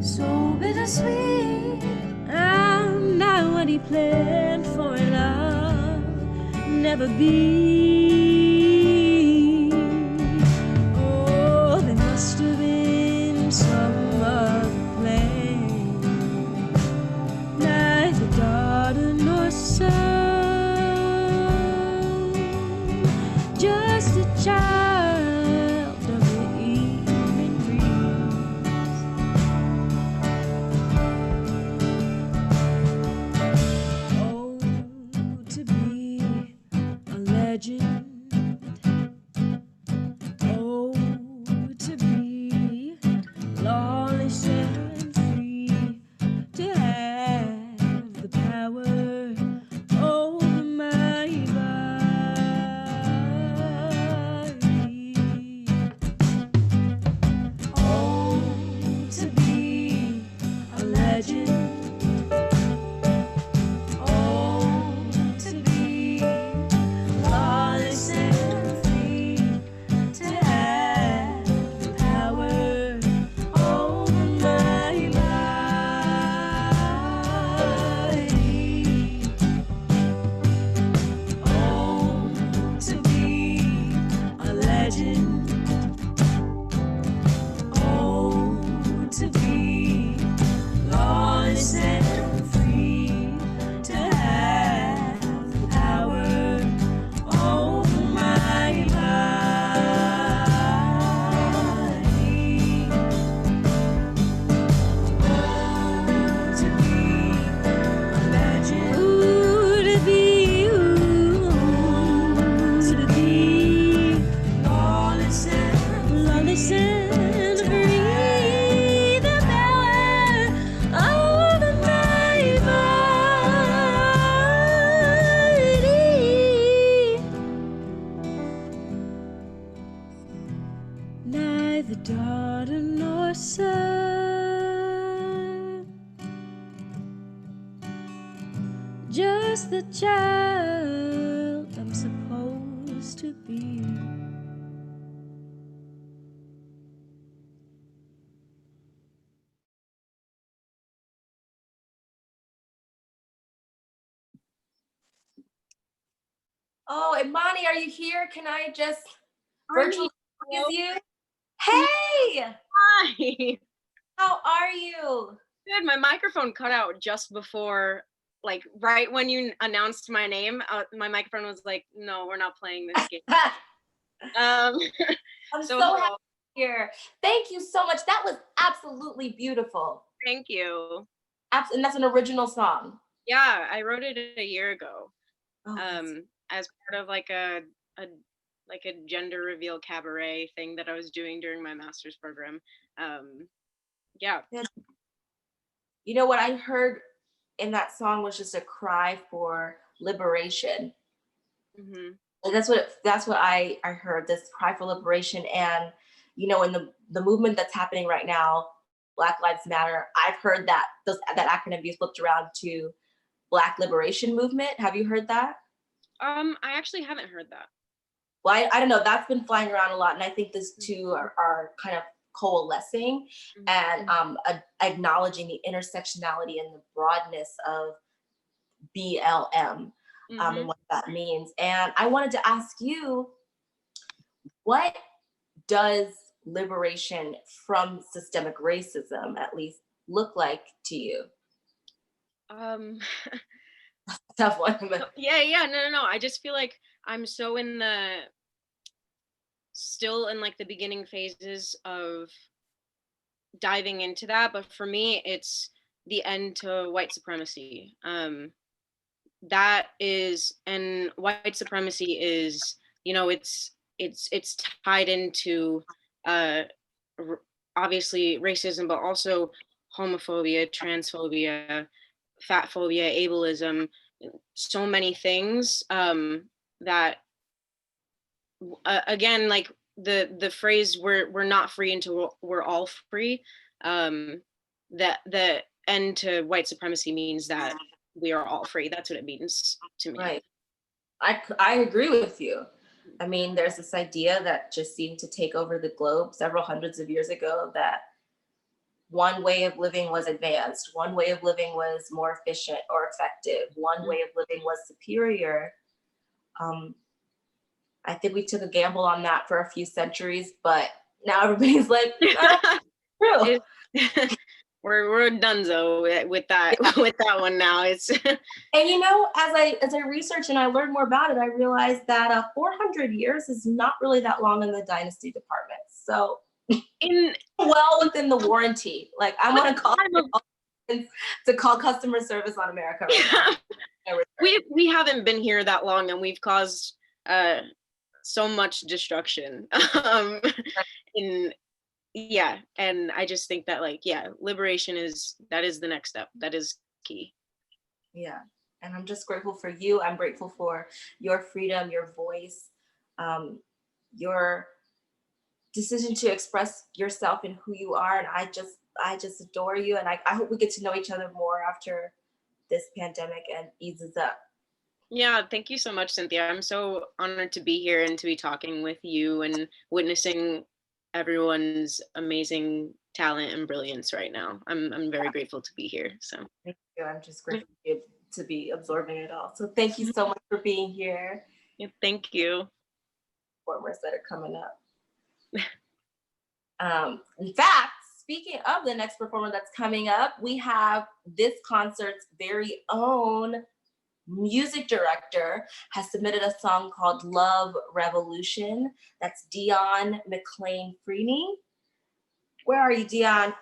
So bittersweet. I'm not what he planned for, and I'll never be. Oh, there must have been some other plan, neither daughter nor son, just a child of the evening breeze. Oh, to be a legend neither daughter nor son, just the child I'm supposed to be. Oh, Imani, are you here? Can I just virtually use you? Hey! Hi. How are you? Good. My microphone cut out just before, like right when you announced my name. My microphone was like, "No, we're not playing this game." I'm so happy here. Thank you so much. That was absolutely beautiful. Thank you. And that's an original song. Yeah, I wrote it a year ago. Oh, as part of like a gender reveal cabaret thing that I was doing during my master's program. Yeah. You know what I heard in that song was just a cry for liberation. Mm-hmm. And that's what I heard, this cry for liberation. And you know, in the movement that's happening right now, Black Lives Matter, I've heard that that acronym be flipped around to Black Liberation Movement. Have you heard that? I actually haven't heard that. Well, I don't know. That's been flying around a lot, and I think these two are kind of coalescing and acknowledging the intersectionality and the broadness of BLM and what that means. And I wanted to ask you, what does liberation from systemic racism, at least, look like to you? Tough one. Yeah. No. I just feel like I'm so still in like the beginning phases of diving into that. But for me, it's the end to white supremacy. That is, and white supremacy is, you know, it's tied into obviously racism, but also homophobia, transphobia, fat phobia, ableism, so many things that again, like the phrase we're not free until we're all free, that the end to white supremacy means that we are all free. That's what it means to me. Right. I agree with you. I mean, there's this idea that just seemed to take over the globe several hundreds of years ago, that one way of living was advanced, one way of living was more efficient or effective, one way of living was superior. I think we took a gamble on that for a few centuries, but now everybody's like, true. We're donezo with that one now. It's and you know, as I research and I learn more about it, I realized that 400 years is not really that long in the dynasty department. So well within the warranty. Like, I want to call to call customer service on America right now. We haven't been here that long, and we've caused so much destruction. And I just think that, like, liberation is the next step. That is key. Yeah, and I'm just grateful for you. I'm grateful for your freedom, your voice, your decision to express yourself and who you are. And I just adore you. And I hope we get to know each other more after this pandemic and eases up. Yeah, thank you so much, Cynthia. I'm so honored to be here and to be talking with you and witnessing everyone's amazing talent and brilliance right now. I'm very grateful to be here. So thank you. I'm just grateful to be absorbing it all. So thank you so much for being here. Yeah, thank you. Performers that are coming up. In fact, speaking of the next performer that's coming up, we have this concert's very own music director has submitted a song called Love Revolution. That's Dionne McClain-Freeney. Where are you, Dionne?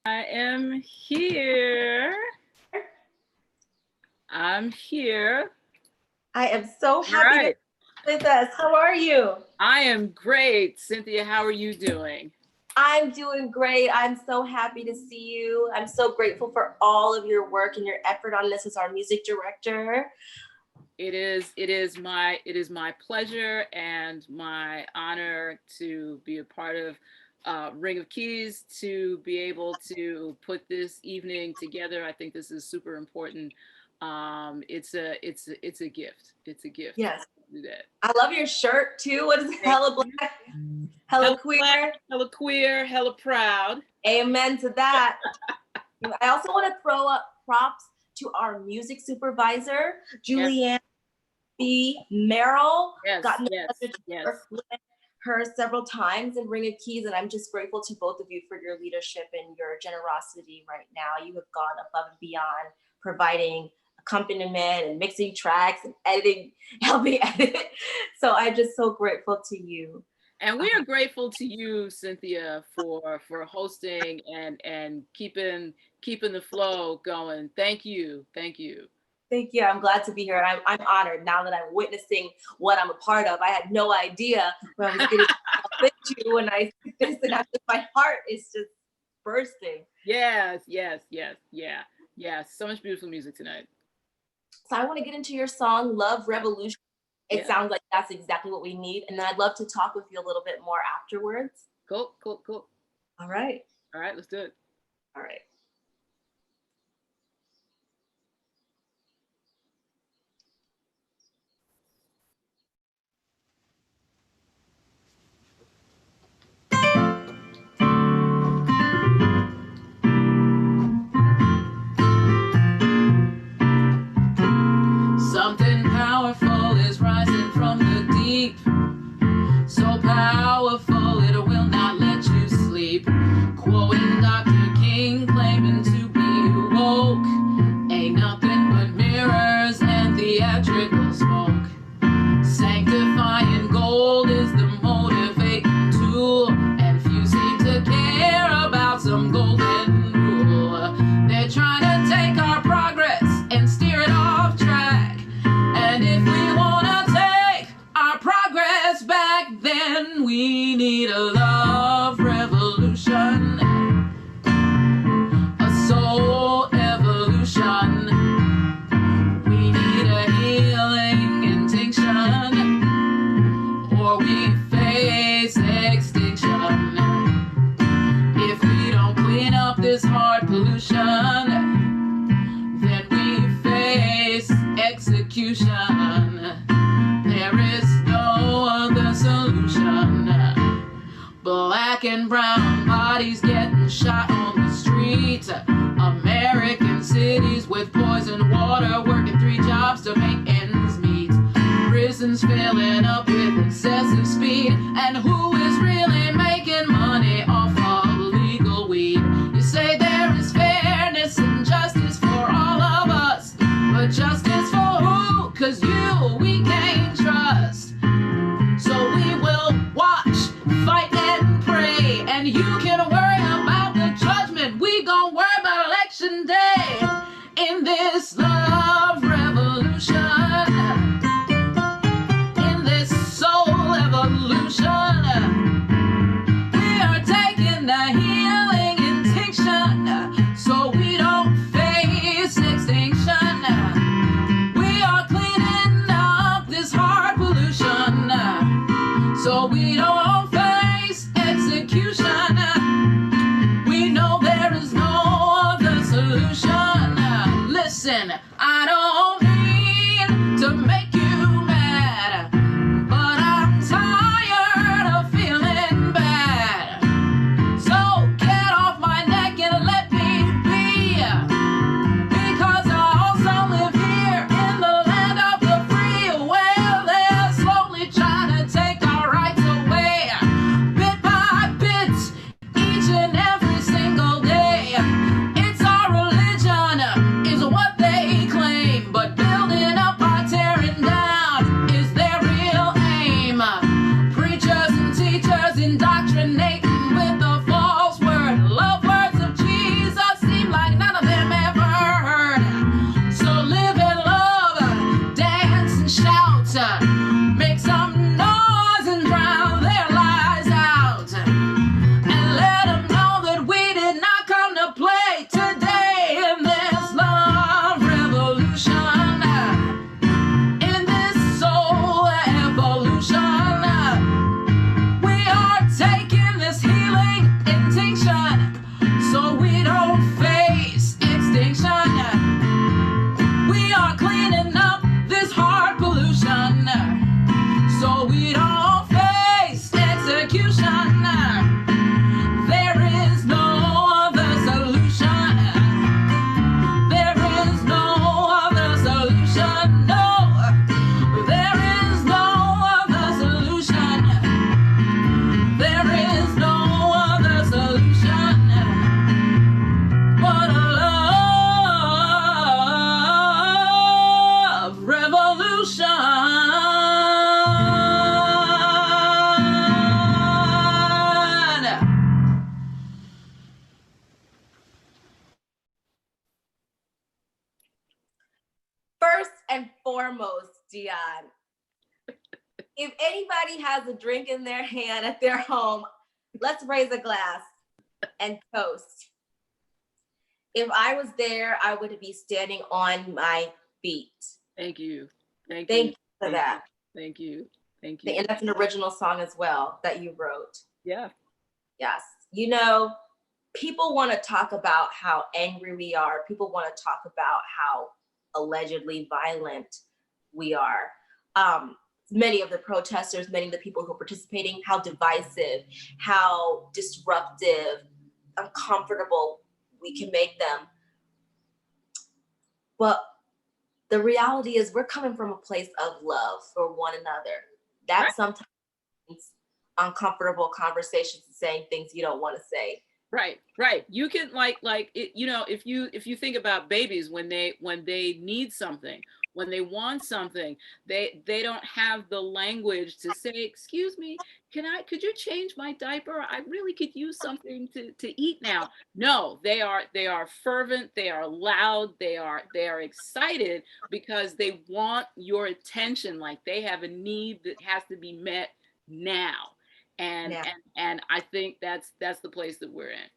I am here. I'm here. I am so happy to be with us. How are you? I am great. Cynthia, how are you doing? I'm doing great. I'm so happy to see you. I'm so grateful for all of your work and your effort on this as our music director. It is my pleasure and my honor to be a part of Ring of Keys, to be able to put this evening together. I think this is super important. It's a gift. It's a gift. Yes. To do that. I love your shirt too. What is it? Hella black, hella queer, black, hella queer, hella proud. Amen to that. I also want to throw up props to our music supervisor, Julianne B. Merrill. Yes, Gotten the yes, pleasure to yes. work with her several times in Ring of Keys, and I'm just grateful to both of you for your leadership and your generosity right now. You have gone above and beyond, providing accompaniment and mixing tracks and editing, helping edit. So I'm just so grateful to you. And we are grateful to you, Cynthia, for hosting and keeping the flow going. Thank you. Thank you. Thank you. I'm glad to be here. I'm honored now that I'm witnessing what I'm a part of. I had no idea when I was getting into when I see this, and my heart is just bursting. Yes. So much beautiful music tonight. So I want to get into your song, Love Revolution. It sounds like that's exactly what we need. And then I'd love to talk with you a little bit more afterwards. Cool. All right, let's do it. All right. Something powerful is rising from the deep. So powerful it will not let you sleep. Quoting Dr. King, claiming to be woke. Ain't nothing but mirrors and theatrical smoke. Sanctifying gold is the motivating tool, and few seem to care about some golden rule. They're trying to take our progress and steer it off track. And if we want to take our progress back, then we need a love revolution, a soul evolution. We need a healing intinction, or we face extinction. If we don't clean up this hard pollution, then we face execution. There is no other solution. Black and brown bodies getting shot on the street. American cities with poisoned water, working 3 jobs to make ends meet. Prisons filling up with excessive speed. And who is really making money off of legal weed? You say there is fairness and justice for all of us, but justice for who? 'Cause you we can't trust. So we will watch, fight and pray, and you can worry about the judgment. We gon' worry about election day in this love revolution, in this soul evolution. We are taking the healing intinction so we don't face extinction. We are cleaning and foremost, Dionne, if anybody has a drink in their hand at their home, let's raise a glass and toast. If I was there, I would be standing on my feet. Thank you. Thank you you for that. Thank you. Thank you. And that's an original song as well that you wrote. Yeah. Yes. You know, people want to talk about how angry we are. People want to talk about how allegedly violent we are. Many of the protesters, many of the people who are participating, how divisive, how disruptive, uncomfortable we can make them. But the reality is we're coming from a place of love for one another. That sometimes means uncomfortable conversations and saying things you don't want to say. Right, right. You can like it, you know, if you think about babies when they need something, when they want something, they don't have the language to say, excuse me, could you change my diaper? I really could use something to eat now. No, they are fervent, they are loud, they are excited because they want your attention, like they have a need that has to be met now. And I think that's the place that we're in.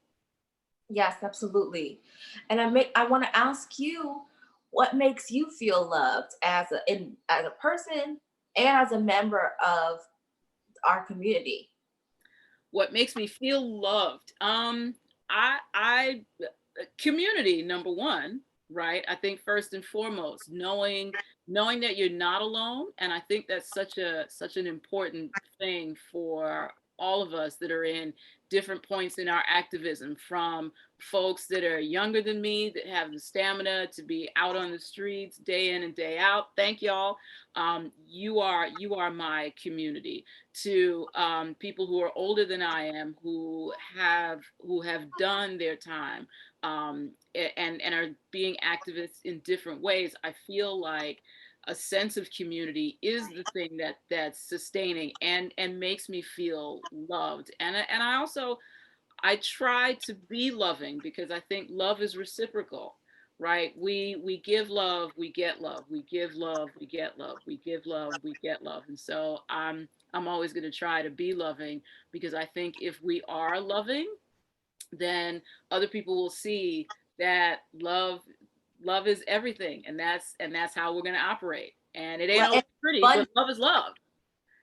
Yes, absolutely. And I want to ask you, what makes you feel loved as a person and as a member of our community? What makes me feel loved? I community, number one, right? I think first and foremost, knowing that you're not alone. And I think that's such an important thing for all of us that are in different points in our activism, from folks that are younger than me that have the stamina to be out on the streets day in and day out. Thank y'all. You are my community. To people who are older than I am, who have done their time and are being activists in different ways. I feel like a sense of community is the thing that's sustaining and makes me feel loved. And I try to be loving because I think love is reciprocal, right? We give love, we get love. We give love, we get love. We give love, we get love. And so I'm always going to try to be loving, because I think if we are loving, then other people will see that love is everything, and that's how we're going to operate. And it ain't always pretty, but love is love.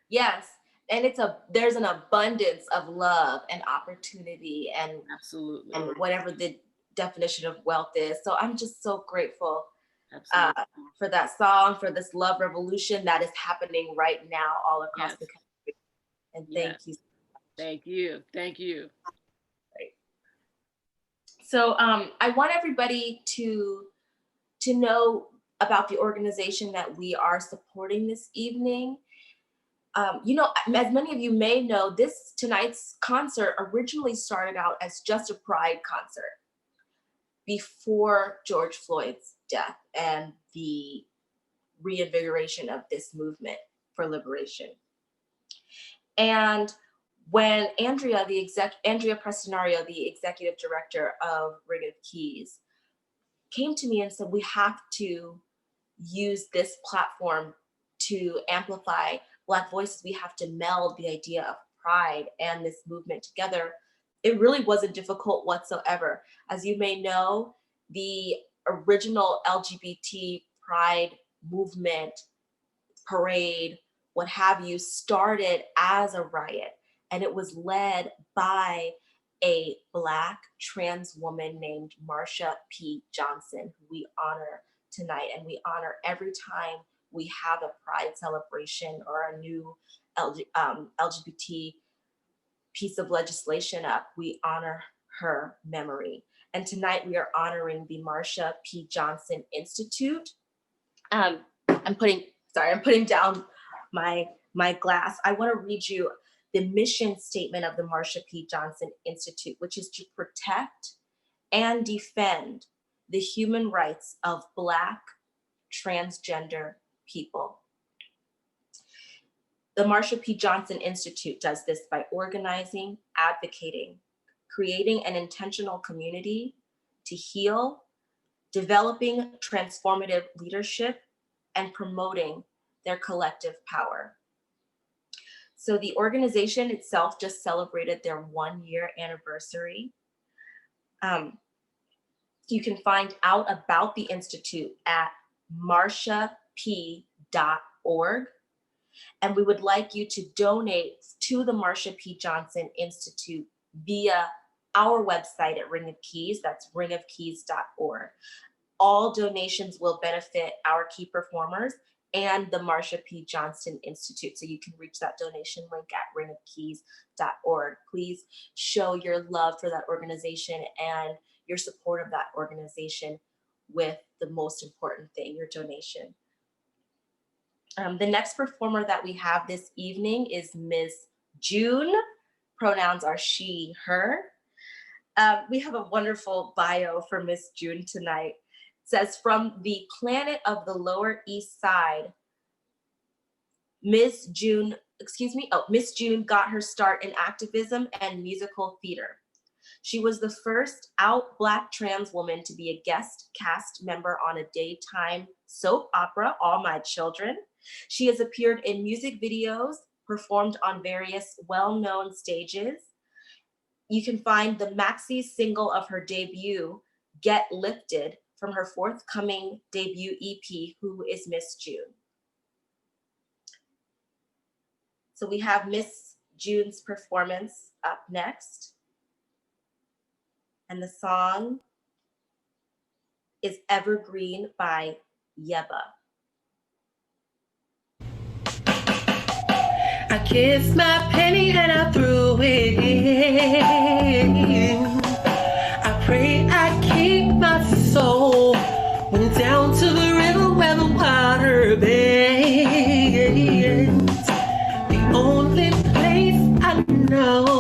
Yes. And there's an abundance of love and opportunity and absolutely, and whatever the definition of wealth is. So I'm just so grateful for that song, for this love revolution that is happening right now all across the country. And thank you. Thank you. Thank you. Right. So I want everybody to know about the organization that we are supporting this evening. You know, as many of you may know, tonight's concert originally started out as just a Pride concert before George Floyd's death and the reinvigoration of this movement for liberation. And when Andrea Prestinario, the executive director of Ring of Keys, came to me and said, we have to use this platform to amplify Black voices. We have to meld the idea of pride and this movement together. It really wasn't difficult whatsoever. As you may know, the original LGBT pride movement, parade, what have you, started as a riot, and it was led by a Black trans woman named Marsha P. Johnson, who we honor tonight, and we honor every time we have a pride celebration or a new LGBT piece of legislation up. We honor her memory. And tonight we are honoring the Marsha P. Johnson Institute. I'm putting down my glass. I want to read you the mission statement of the Marsha P. Johnson Institute, which is to protect and defend the human rights of Black transgender people. The Marsha P. Johnson Institute does this by organizing, advocating, creating an intentional community to heal, developing transformative leadership, and promoting their collective power. So the organization itself just celebrated their 1-year anniversary. You can find out about the Institute at marshap.org. And we would like you to donate to the Marsha P. Johnson Institute via our website at Ring of Keys. That's ringofkeys.org. All donations will benefit our key performers and the Marsha P. Johnson Institute. So you can reach that donation link at ringofkeys.org. Please show your love for that organization and your support of that organization with the most important thing, your donation. The next performer that we have this evening is Mizz June. Pronouns are she, her. We have a wonderful bio for Mizz June tonight. It says, from the planet of the Lower East Side, Mizz June got her start in activism and musical theater. She was the first out Black trans woman to be a guest cast member on a daytime soap opera, All My Children. She has appeared in music videos, performed on various well-known stages. You can find the maxi single of her debut, Get Lifted, from her forthcoming debut EP, Who is Mizz June? So we have Mizz June's performance up next. And the song is Evergreen by Yeba. I kissed my penny and I threw it in. I pray I keep my soul. Went down to the river where the water bends. The only place I know.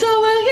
So will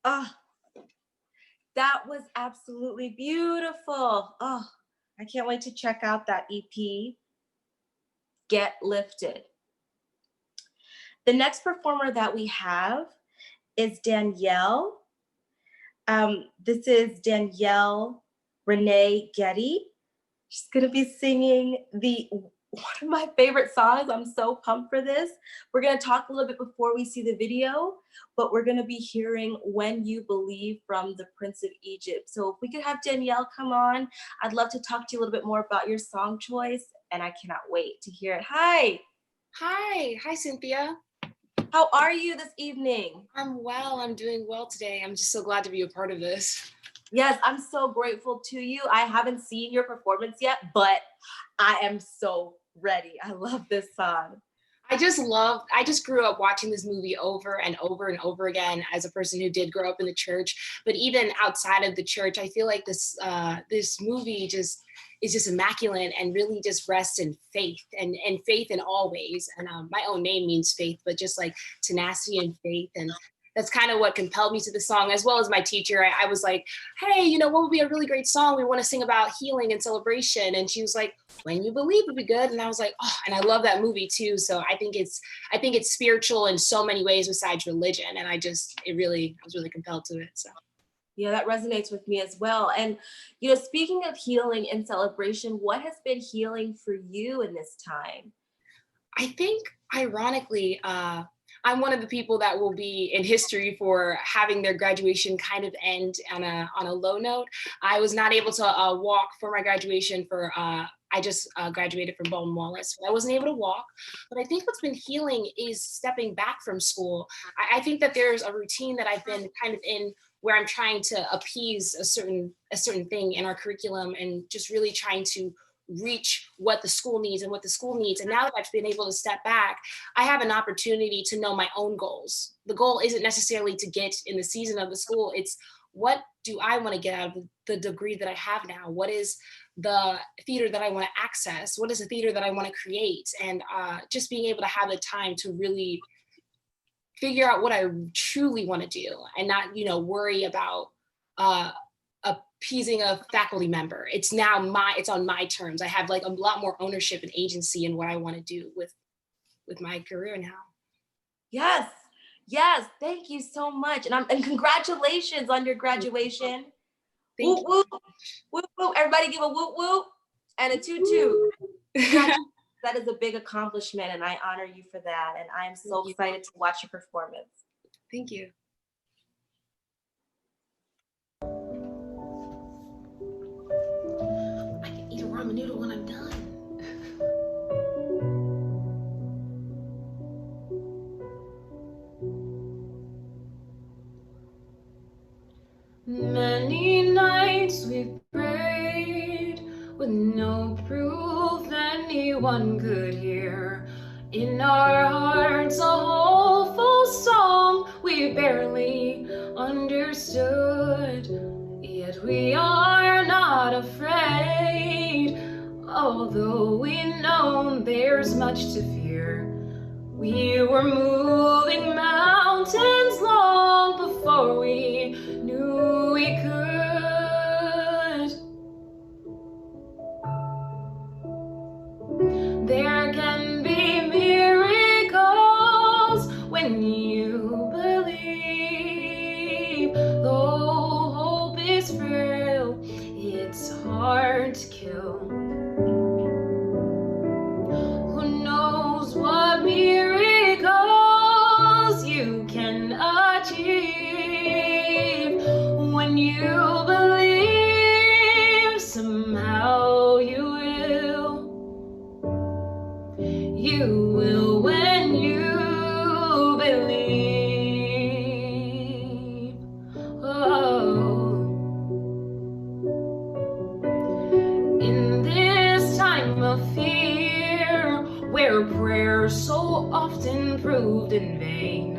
Oh, that was absolutely beautiful. Oh, I can't wait to check out that EP, Get Lifted. The next performer that we have is Danyel. This is Danyel Renee Geddie. She's gonna be singing one of my favorite songs. I'm so pumped for this. We're gonna talk a little bit before we see the video, but we're gonna be hearing When You Believe from the Prince of Egypt. So if we could have Danyel come on, I'd love to talk to you a little bit more about your song choice, and I cannot wait to hear it. Hi. Hi, Cynthia. How are you this evening? I'm well, I'm doing well today. I'm just so glad to be a part of this. Yes, I'm so grateful to you. I haven't seen your performance yet, but I am so ready. I love this song. I just grew up watching this movie over and over and over again as a person who did grow up in the church. But even outside of the church, I feel like this movie is just immaculate and really just rests in faith and faith in all ways. And my own name means faith, but just like tenacity and faith. And that's kind of what compelled me to the song, as well as my teacher. I was like, hey, what would be a really great song? We want to sing about healing and celebration. And she was like, When You Believe would be good. And I was like, oh, and I love that movie too. So I think it's spiritual in so many ways besides religion. And I was really compelled to it. So. Yeah, that resonates with me as well. And, speaking of healing and celebration, what has been healing for you in this time? I think, ironically, I'm one of the people that will be in history for having their graduation kind of end on a low note. I was not able to walk for my graduation I just graduated from Baldwin Wallace. So I wasn't able to walk, but I think what's been healing is stepping back from school. I think that there's a routine that I've been kind of in where I'm trying to appease a certain thing in our curriculum and just really trying to reach what the school needs. And now that I've been able to step back, I have an opportunity to know my own goals. The goal isn't necessarily to get in the season of the school. It's what do I want to get out of the degree that I have now? What is the theater that I want to access? What is the theater that I want to create? And just being able to have the time to really figure out what I truly want to do and not, worry about appeasing a faculty member. It's on my terms. I have like a lot more ownership and agency in what I want to do with my career now. Yes. Thank you so much. And congratulations on your graduation. Thank you. Whoop, whoop, whoop. Everybody give a whoop, whoop and a toot, toot. That is a big accomplishment and I honor you for that. And I am so excited to watch your performance. Thank you. I can eat a ramen noodle when I'm done. Many nights we've prayed with no proof anyone could hear. In our hearts a hopeful song we barely understood. Yet we are not afraid, although we know there's much to fear. We were moving mountains long before we knew we could. There can be miracles when you believe. Though hope is frail, it's hard to kill. Who knows what miracles you can achieve when you believe. Somehow you will when you believe. In this time of fear, where prayer so often proved in vain,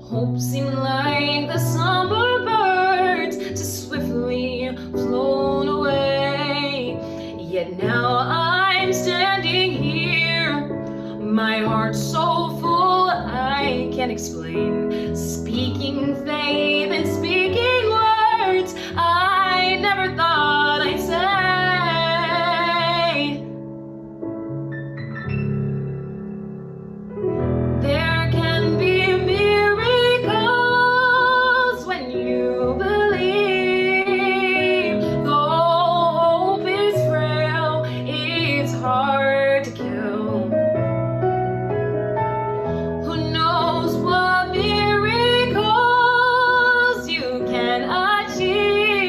hope seemed like the somber birds just swiftly flown away. Yet now I'm standing here, my heart so full I can't explain, speaking Speaking faith and speaking words I never thought I'd say. There can be miracles when you believe. Though hope is frail, it's hard to kill. Who knows what miracles you can achieve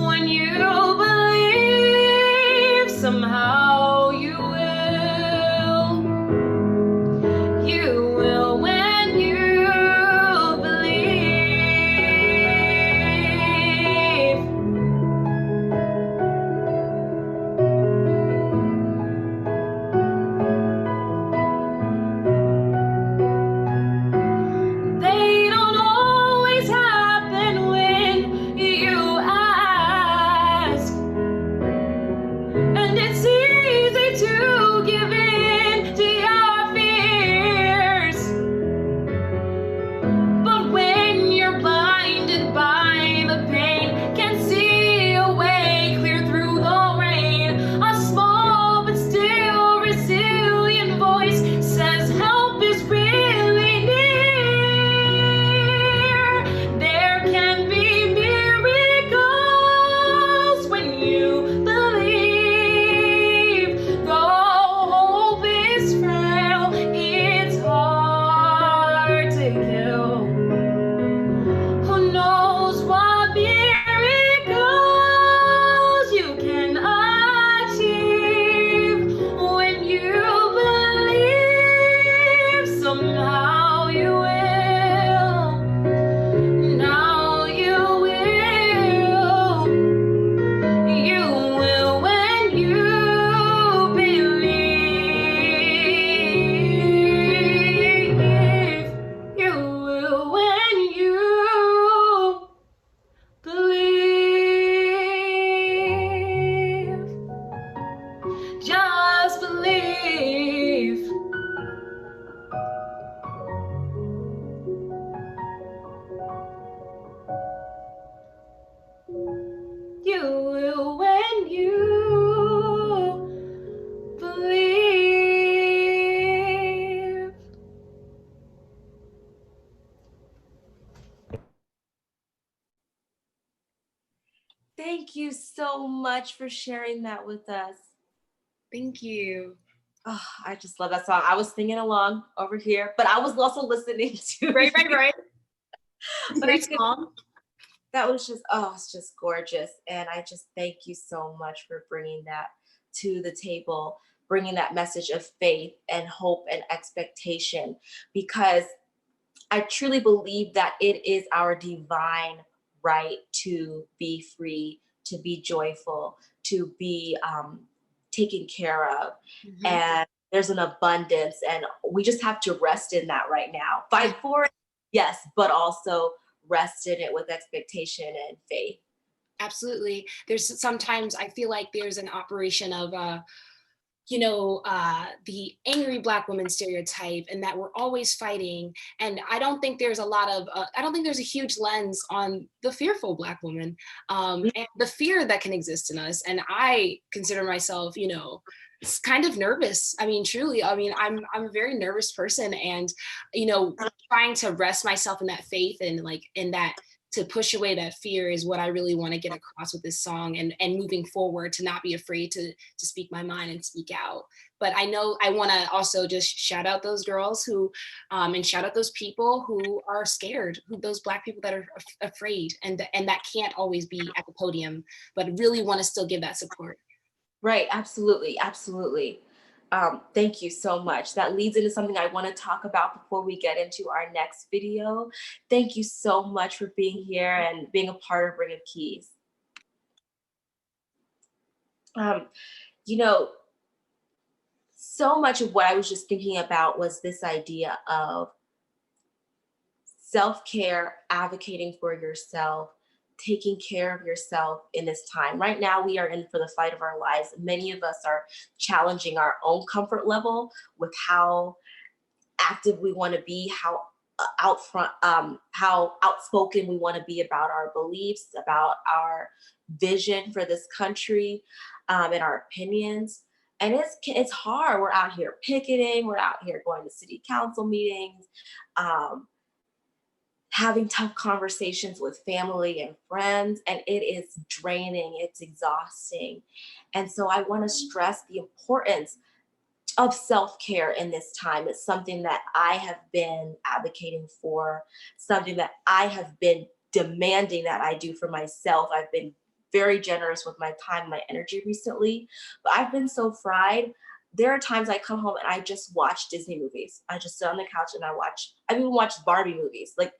when you believe somehow you will. You will when you believe. They don't always happen when you ask. And it's easy to give in to your fears. But when you're blinded by the pain, can't see a way clear through the rain, a small but still resilient voice says help is really near. There can be miracles when you believe. Though hope is frail, it's hard to kill. Who knows what miracles you can achieve when you believe somehow you will. Now you will. You will when you believe. You will when you believe. Just believe. You will when you believe. Thank you so much for sharing that with us. Thank you. Oh, I just love that song. I was singing along over here, but I was also listening to Right. But Great song. that was just, oh, it's just gorgeous. And I just thank you so much for bringing that to the table, bringing that message of faith and hope and expectation, because I truly believe that it is our divine right to be free, to be joyful, to be taken care of. Mhm. And there's an abundance, and we just have to rest in that right now. Fight for it, yes, but also rest in it with expectation and faith. Absolutely. There's sometimes I feel like there's an operation of the angry Black woman stereotype, and that we're always fighting. And I don't think there's a lot of, I don't think there's a huge lens on the fearful Black woman and the fear that can exist in us. And I consider myself, kind of nervous. I mean, truly, I'm a very nervous person, and, trying to rest myself in that faith and in that, to push away that fear is what I really want to get across with this song, and moving forward, to not be afraid to speak my mind and speak out. But I know I want to also just shout out those girls who, and shout out those people who are scared, those Black people that are afraid, and that can't always be at the podium, but really want to still give that support. Right, absolutely, absolutely. Thank you so much. That leads into something I want to talk about before we get into our next video. Thank you so much for being here and being a part of Ring of Keys. So much of what I was just thinking about was this idea of self-care, advocating for yourself, taking care of yourself in this time. Right now, we are in for the fight of our lives. Many of us are challenging our own comfort level with how active we want to be, how out front, how outspoken we want to be about our beliefs, about our vision for this country, and our opinions. And it's hard. We're out here picketing. We're out here going to city council meetings, having tough conversations with family and friends, and it is draining. It's exhausting. And so I want to stress the importance of self-care in this time. It's something that I have been advocating for, something that I have been demanding that I do for myself. I've been very generous with my time, my energy recently, but I've been so fried. There are times I come home and I just watch Disney movies. I just sit on the couch and I've even watched Barbie movies. Like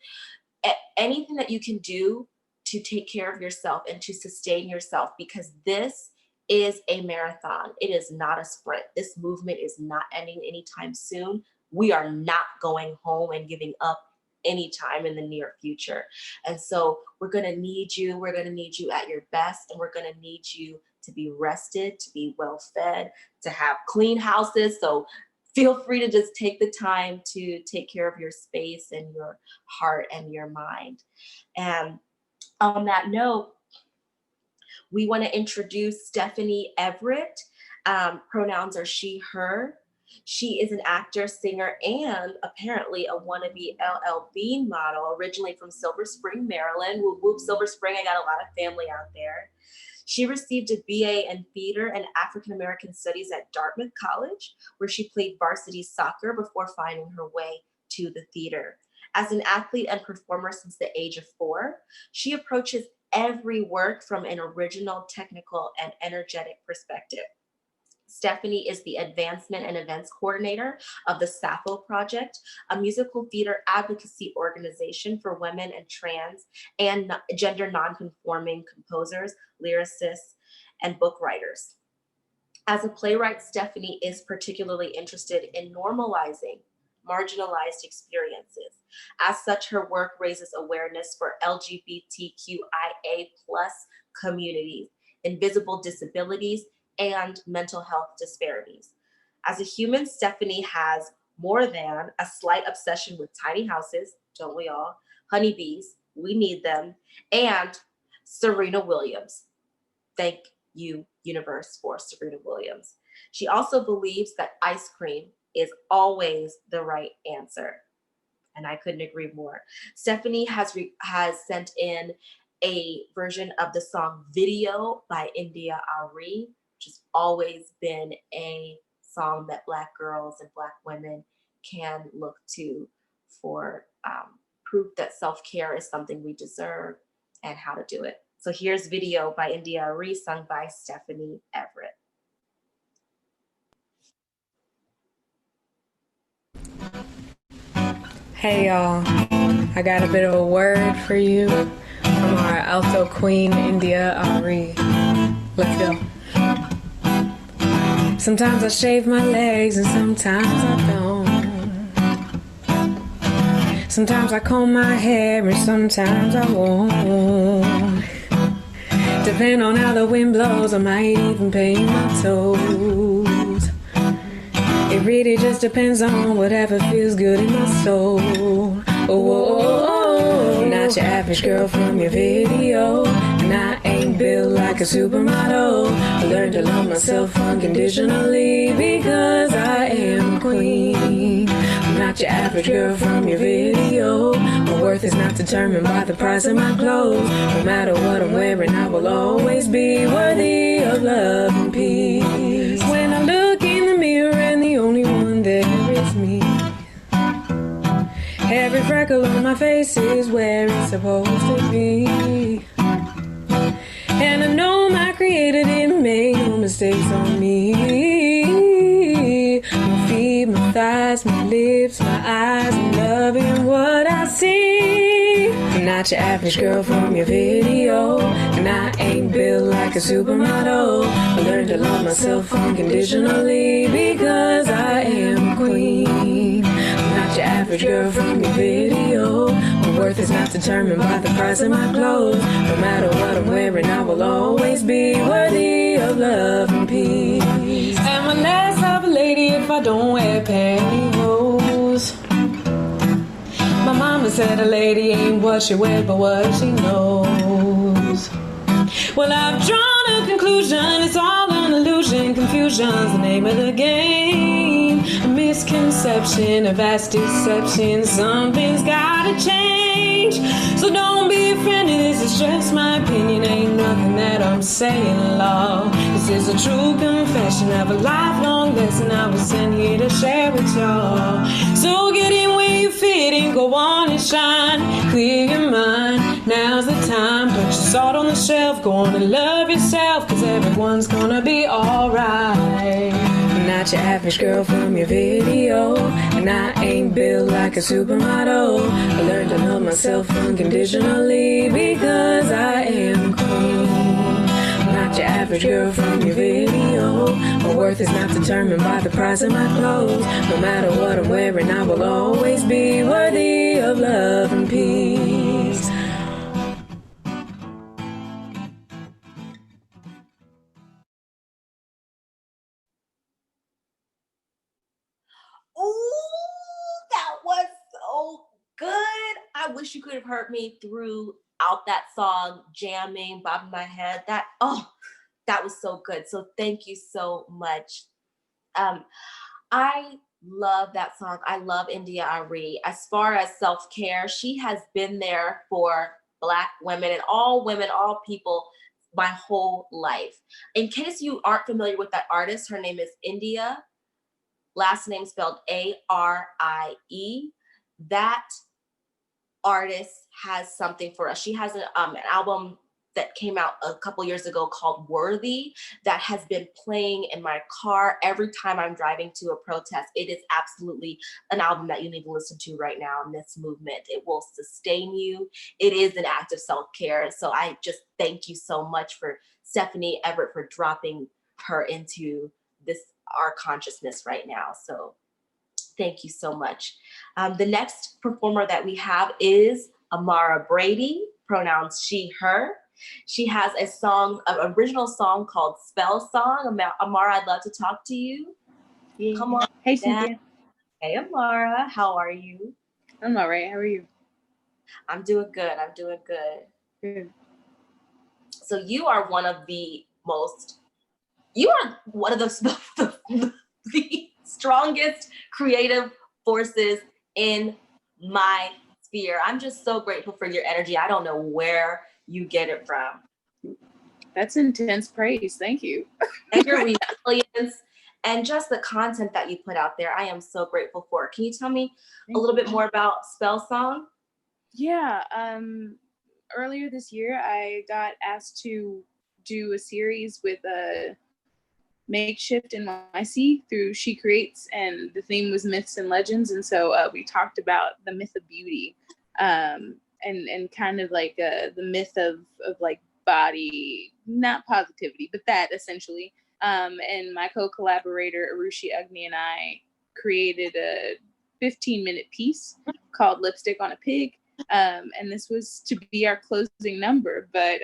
anything that you can do to take care of yourself and to sustain yourself, because this is a marathon. It is not a sprint. This movement is not ending anytime soon. We are not going home and giving up anytime in the near future. And so we're gonna need you. We're gonna need you at your best, and we're gonna need you to be rested, to be well fed, to have clean houses. So feel free to just take the time to take care of your space and your heart and your mind. And on that note, we want to introduce Stephanie Everett. Pronouns are she, her. She is an actor, singer, and apparently a wannabe LL Bean model, originally from Silver Spring, Maryland. Whoop, whoop, Silver Spring, I got a lot of family out there. She received a BA in theater and African American studies at Dartmouth College, where she played varsity soccer before finding her way to the theater. As an athlete and performer since the age of 4, she approaches every work from an original, technical, and energetic perspective. Stephanie is the Advancement and Events Coordinator of the Sappho Project, a musical theater advocacy organization for women and trans and gender nonconforming composers, lyricists, and book writers. As a playwright, Stephanie is particularly interested in normalizing marginalized experiences. As such, her work raises awareness for LGBTQIA+ communities, invisible disabilities, and mental health disparities. As a human, Stephanie has more than a slight obsession with tiny houses, don't we all? Honeybees, we need them, and Serena Williams. Thank you, universe, for Serena Williams. She also believes that ice cream is always the right answer. And I couldn't agree more. Stephanie has sent in a version of the song Video by India Ari, which has always been a song that Black girls and Black women can look to for proof that self-care is something we deserve and how to do it. So here's Video by India Ari, sung by Stephanie Everett. Hey y'all, I got a bit of a word for you from our alto queen, India Ari. Let's go. Sometimes I shave my legs and sometimes I don't. Sometimes I comb my hair and sometimes I won't. Depending on how the wind blows, I might even paint my toes. It really just depends on whatever feels good in my soul. Oh, not your average girl from your video, and I ain't built like a supermodel. I learned to love myself unconditionally because I am a queen. I'm not your average girl from your video. My worth is not determined by the price of my clothes. No matter what I'm wearing, I will always be worthy of love and peace. When I look in the mirror and the only one there is me, every freckle on my face is where it's supposed to be. And I know my creator didn't make no mistakes on me. My feet, my thighs, my lips, my eyes, I'm loving what I see. I'm not your average girl from your video, and I ain't built like a supermodel. I learned to love myself unconditionally because I am a queen. I'm not your average girl from your video. My worth is not determined by the price of my clothes. No matter what I'm wearing, I will always be worthy of love and peace. Am I less of a lady if I don't wear pantyhose? My Mama said a lady ain't what she wears, but what she knows. Well, I've drawn a conclusion, it's all an illusion. Confusion's the name of the game. A misconception, a vast deception. Something's gotta change. So don't be offended, this is just my opinion. Ain't nothing that I'm saying, Lord. This is a true confession of a lifelong lesson I was sent here to share with y'all. So get in where you fit and go on and shine. Clear your mind, now's the time. Put your salt on the shelf, go on and love yourself, cause everyone's gonna be alright. I'm not your average girl from your video, and I ain't built like a supermodel. I learned to love myself unconditionally because I am queen. I'm not your average girl from your video. My worth is not determined by the price of my clothes. No matter what I'm wearing, I will always be worthy of love and peace. Ooh, that was so good. I wish you could have heard me throughout that song, jamming, bobbing my head. That was so good. So thank you so much. I love that song. I love India Ari. As far as self-care, she has been there for Black women, all people, my whole life. In case you aren't familiar with that artist, her name is India. Last name spelled A-R-I-E. That artist has something for us. She has an album that came out a couple years ago called Worthy that has been playing in my car every time I'm driving to a protest. It is absolutely an album that you need to listen to right now in this movement. It will sustain you. It is an act of self-care. So I just thank you so much for Stephanie Everett for dropping her into our consciousness right now. So thank you so much. The next performer that we have is Amara Brady, pronouns she, her. She has an original song called Spell Song. Amara, I'd love to talk to you. Yeah. Come on. Hey, Cynthia. Hey, Amara, how are you? I'm all right. How are you? I'm doing good. Good. So you are one of the strongest creative forces in my sphere. I'm just so grateful for your energy. I don't know where you get it from. That's intense praise. Thank you. And your resilience and just the content that you put out there. I am so grateful for. Can you tell me a little bit more about Spell Song? Yeah. Earlier this year, I got asked to do a series with Makeshift NYC through She Creates, and the theme was myths and legends. And so we talked about the myth of beauty, and kind of like the myth of like body, not positivity, but that essentially. And my co-collaborator Arushi Agni and I created a 15-minute piece called Lipstick on a Pig. And this was to be our closing number, but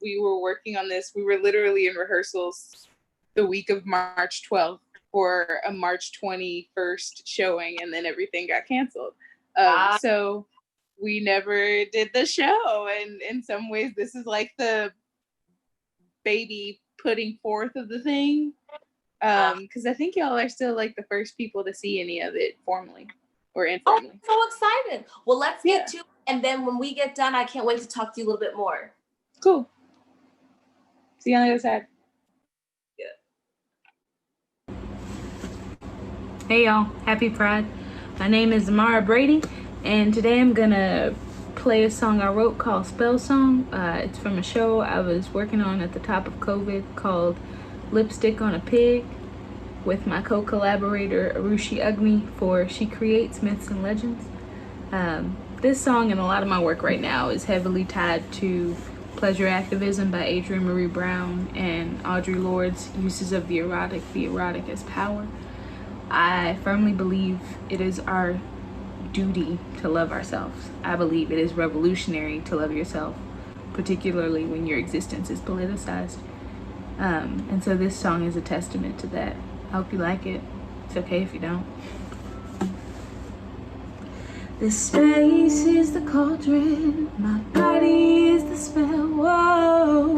we were working on this. We were literally in rehearsals the week of March 12th for a March 21st showing, and then everything got canceled. So we never did the show. And in some ways, this is like the baby putting forth of the thing. Because I think y'all are still like the first people to see any of it formally or informally. Oh, I'm so excited. Well, let's get to it. And then when we get done, I can't wait to talk to you a little bit more. Cool. See you on the other side. Hey y'all, happy Pride. My name is Amara Brady, and today I'm gonna play a song I wrote called Spell Song. It's from a show I was working on at the top of COVID called Lipstick on a Pig with my co-collaborator Arushi Agni for She Creates Myths and Legends. This song and a lot of my work right now is heavily tied to Pleasure Activism by Adrienne Marie Brown and Audre Lorde's uses of the erotic as power. I firmly believe it is our duty to love ourselves. I believe it is revolutionary to love yourself, particularly when your existence is politicized. And so this song is a testament to that. I hope you like it. It's okay if you don't. This space is the cauldron, my body is the spell. Whoa,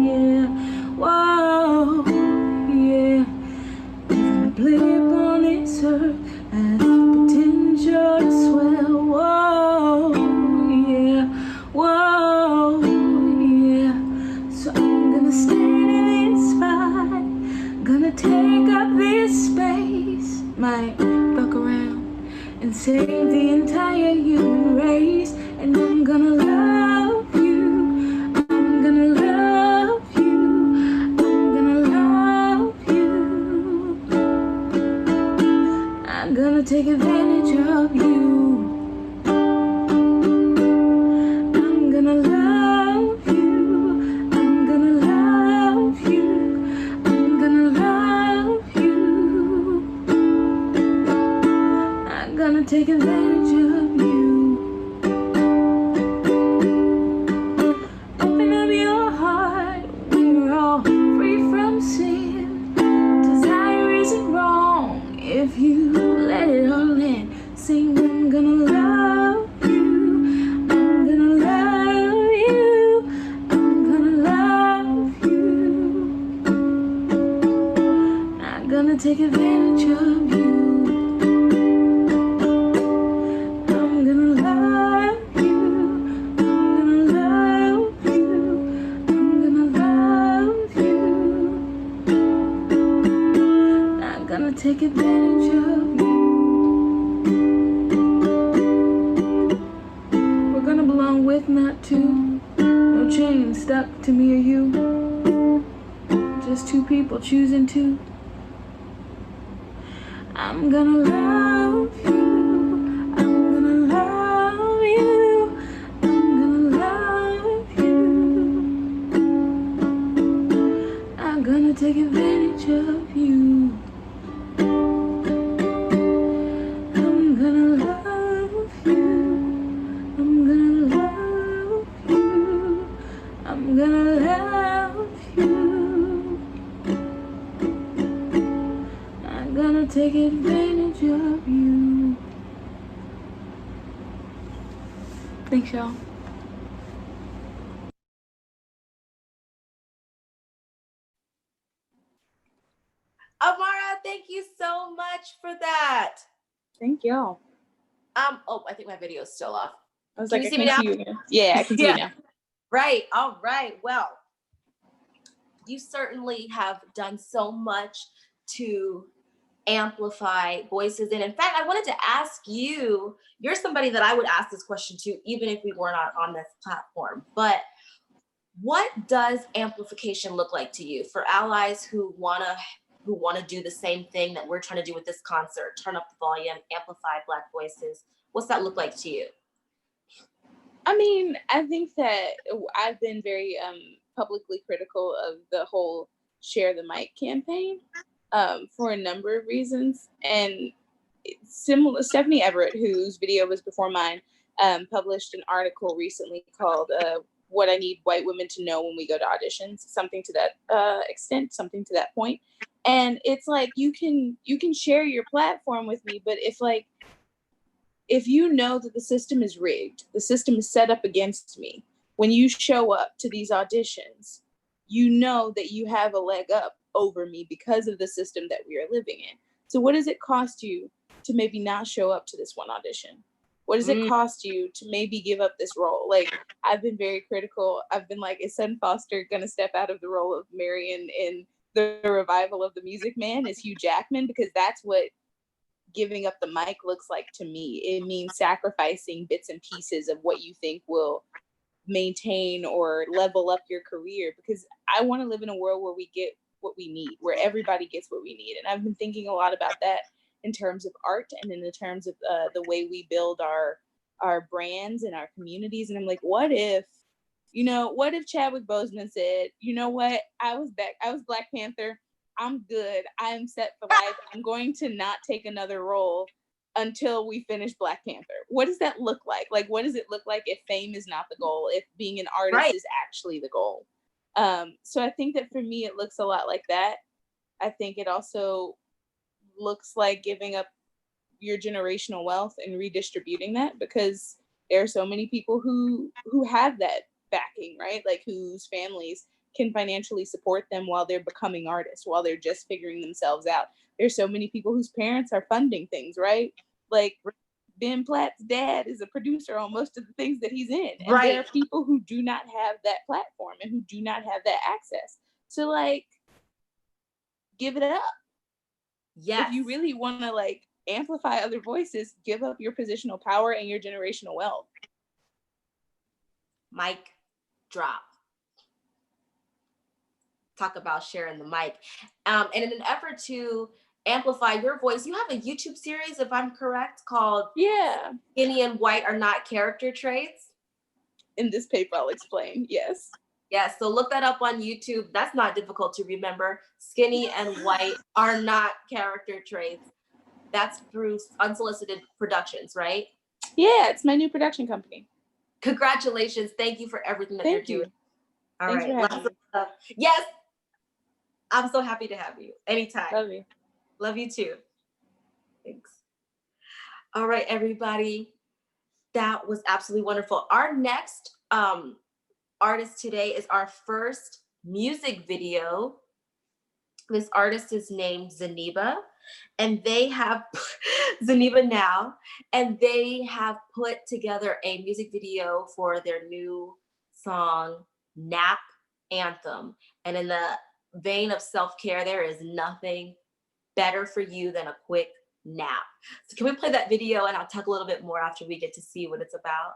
yeah, whoa, yeah. Even a blip on this earth has the potential to swell. Whoa, yeah, whoa, yeah. So I'm gonna stand in this spot, gonna take up this space, might fuck around and save the entire human race. And I'm gonna love you, I'm gonna love you, I'm gonna love you. I'm gonna take advantage of you. I'm gonna love you, I'm gonna love you, I'm gonna love you. I'm gonna take advantage of you. Open up your heart, we're all free from sin. Desire isn't wrong if you let it all in. Sing, I'm gonna love you, I'm gonna love you, I'm gonna love you. I'm gonna take advantage of you. I'm gonna love you, I'm gonna love you, I'm gonna love you. I'm gonna take advantage of you. We're gonna belong with, not to. No chain stuck to me or you. Just two people choosing to. I'm gonna love you, I'm gonna love you, I'm gonna love you. I'm gonna take advantage of you. I'm gonna love you, I'm gonna love you, I'm gonna love you. I'm gonna take advantage of you. Thanks, y'all. Amara, thank you so much for that. Thank y'all. Oh, I think my video is still off. I was Can like, you I see me can now? see you now. Yeah, I can see you now. Right. All right. Well, you certainly have done so much to amplify voices. And in fact, I wanted to ask you, you're somebody that I would ask this question to, even if we were not on this platform, but what does amplification look like to you for allies who wanna do the same thing that we're trying to do with this concert, turn up the volume, amplify Black voices? What's that look like to you? I mean, I think that I've been very publicly critical of the whole Share the Mic campaign for a number of reasons. And similar, Stephanie Everett, whose video was before mine, published an article recently called What I Need White Women to Know When We Go to Auditions, something to that extent, something to that point. And it's like, you can share your platform with me, but if you know that the system is rigged, the system is set up against me, when you show up to these auditions, you know that you have a leg up over me because of the system that we are living in. So what does it cost you to maybe not show up to this one audition? What does it cost you to maybe give up this role? Like, I've been very critical. I've been like, is Sutton Foster going to step out of the role of Marion in the revival of The Music Man? Is Hugh Jackman? Because that's what giving up the mic looks like to me. It means sacrificing bits and pieces of what you think will maintain or level up your career, because I want to live in a world where we get what we need, where everybody gets what we need. And I've been thinking a lot about that in terms of art and in the terms of the way we build our brands and our communities. And I'm like, what if Chadwick Boseman said, you know what, I was Black Panther, I'm good, I'm set for life, I'm going to not take another role until we finish Black Panther. What does that look like? Like, what does it look like if fame is not the goal, if being an artist is actually the goal? So I think that for me, it looks a lot like that. I think it also looks like giving up your generational wealth and redistributing that, because there are so many people who have that backing, right? Like whose families can financially support them while they're becoming artists, while they're just figuring themselves out. There's so many people whose parents are funding things, right? Like Ben Platt's dad is a producer on most of the things that he's in. And there are people who do not have that platform and who do not have that access. So like, give it up. Yes. If you really want to like amplify other voices, give up your positional power and your generational wealth. Mic drop. Talk about sharing the mic. And in an effort to amplify your voice, you have a YouTube series, if I'm correct, called Skinny and White Are Not Character Traits. In this paper, I'll explain. Yes. Yes, so look that up on YouTube. That's not difficult to remember. Skinny and white are not character traits. That's through Unsolicited Productions, right? Yeah, it's my new production company. Congratulations. Thank you for everything that you're doing. All Thanks right. for having me. Yes. I'm so happy to have you. Anytime. Love you. Love you too. Thanks. All right, everybody. That was absolutely wonderful. Our next artist today is our first music video. This artist is named Zaniba, and they have Zaniba now, and they have put together a music video for their new song, Nap Anthem. And in the vein of self-care, there is nothing better for you than a quick nap. So can we play that video, and I'll talk a little bit more after we get to see what it's about.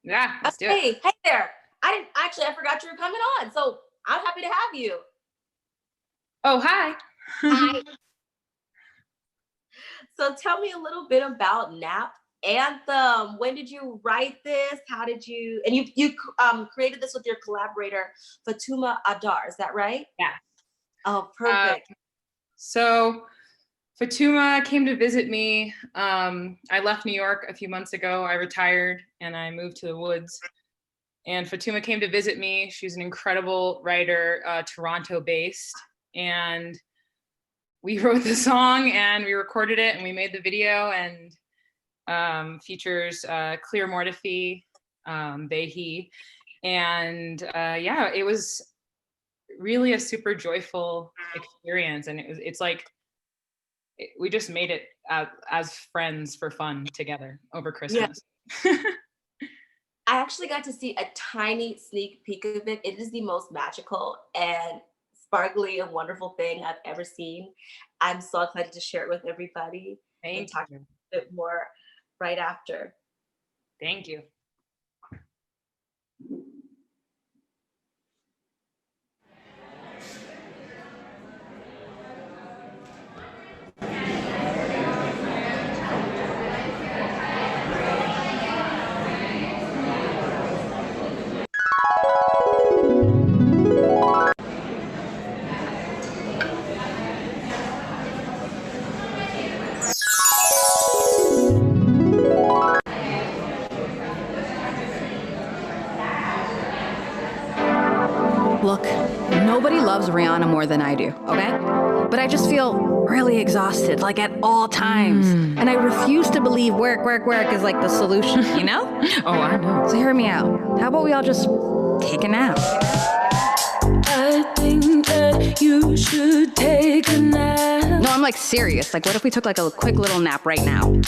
Yeah, let's do it. Hey there. I forgot you were coming on. So I'm happy to have you. Oh, hi. Hi. So tell me a little bit about Nap Anthem. When did you write this? How did you, and you created this with your collaborator, Fatuma Adar, is that right? Yeah. Oh, perfect. So Fatuma came to visit me. I left New York a few months ago. I retired and I moved to the woods. And Fatuma came to visit me. She's an incredible writer, Toronto-based. And we wrote the song and we recorded it and we made the video, and features Clear Mortifi, they, he. And yeah, it was really a super joyful experience. And it's like, we just made it as friends for fun together over Christmas. Yeah. I actually got to see a tiny sneak peek of it. It is the most magical and sparkly and wonderful thing I've ever seen. I'm so excited to share it with everybody and talk a bit more right after. Thank you. Look, nobody loves Rihanna more than I do, okay? But I just feel really exhausted, like at all times. And I refuse to believe work is like the solution, you know? Oh, I know. So hear me out. How about we all just take a nap? I think that you should take a nap. No, I'm like serious. Like what if we took like a quick little nap right now?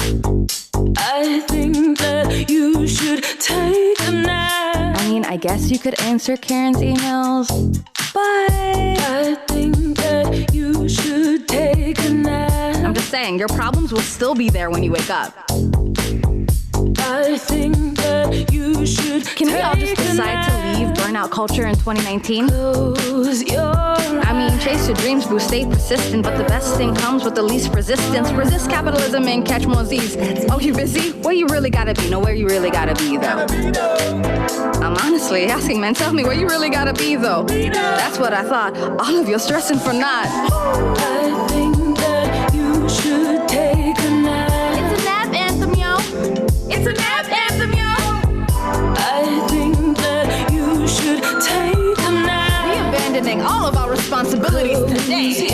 I think that you should take a nap. I mean, I guess you could answer Karen's emails, but I think that you should take a nap. I'm just saying, your problems will still be there when you wake up. I think that you should. Can we all just decide to leave burnout culture in 2019? I mean, chase your dreams, boo, stay persistent, but the best thing comes with the least resistance. Resist capitalism and catch more Z's. Oh, you busy? Where you really gotta be? Know where you really gotta be, though. I'm honestly asking, man, tell me where you really gotta be, though. That's what I thought. All of your stressing for not. I think that you should take a nap. It's a nap anthem, yo. It's a nap anthem, yo. I think that you should take a nap. We abandoning all of our responsibilities today.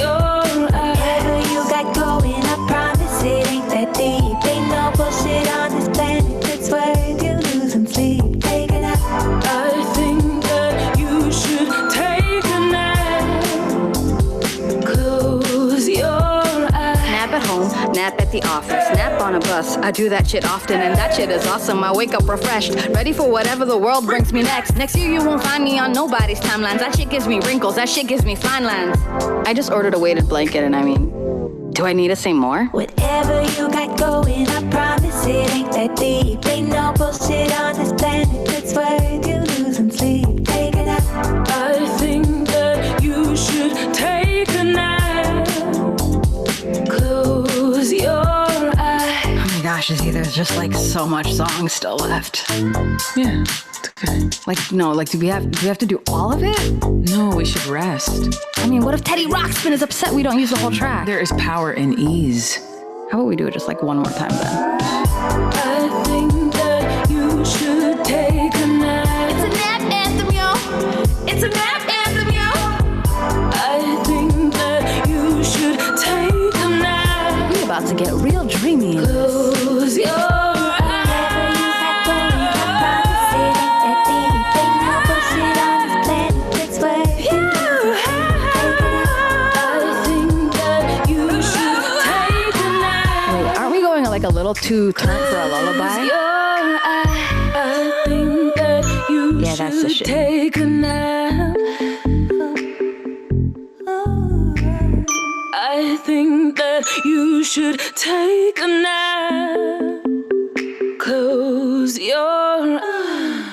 nap at the office, nap on a bus. I do that shit often, and that shit is awesome. I wake up refreshed, ready for whatever the world brings me next. Next year you won't find me on nobody's timelines. That shit gives me wrinkles, that shit gives me fine lines. I just ordered a weighted blanket, and I mean, do I need to say more? Whatever you got going, I promise it ain't that deep. Ain't no bullshit on this planet that's worth you losing sleep. Take a nap. I think that you should take a nap. Close your eyes. Oh my gosh, Izzy, there's just like so much song still left. Yeah, it's okay. Do we have to do all of it? No, we should rest. I mean, what if Teddy Ruxpin is upset we don't use the whole track? There is power in ease. How about we do it just like one more time then? I think that you should take a nap. It's a nap anthem, yo. It's a nap anthem, yo. I think that you should take a nap. We're about to get real dreamy. Close your eyes. Like a little too turnt for a lullaby. I think that you that's the shit. take a nap. I think that you should take a nap. Close your eyes.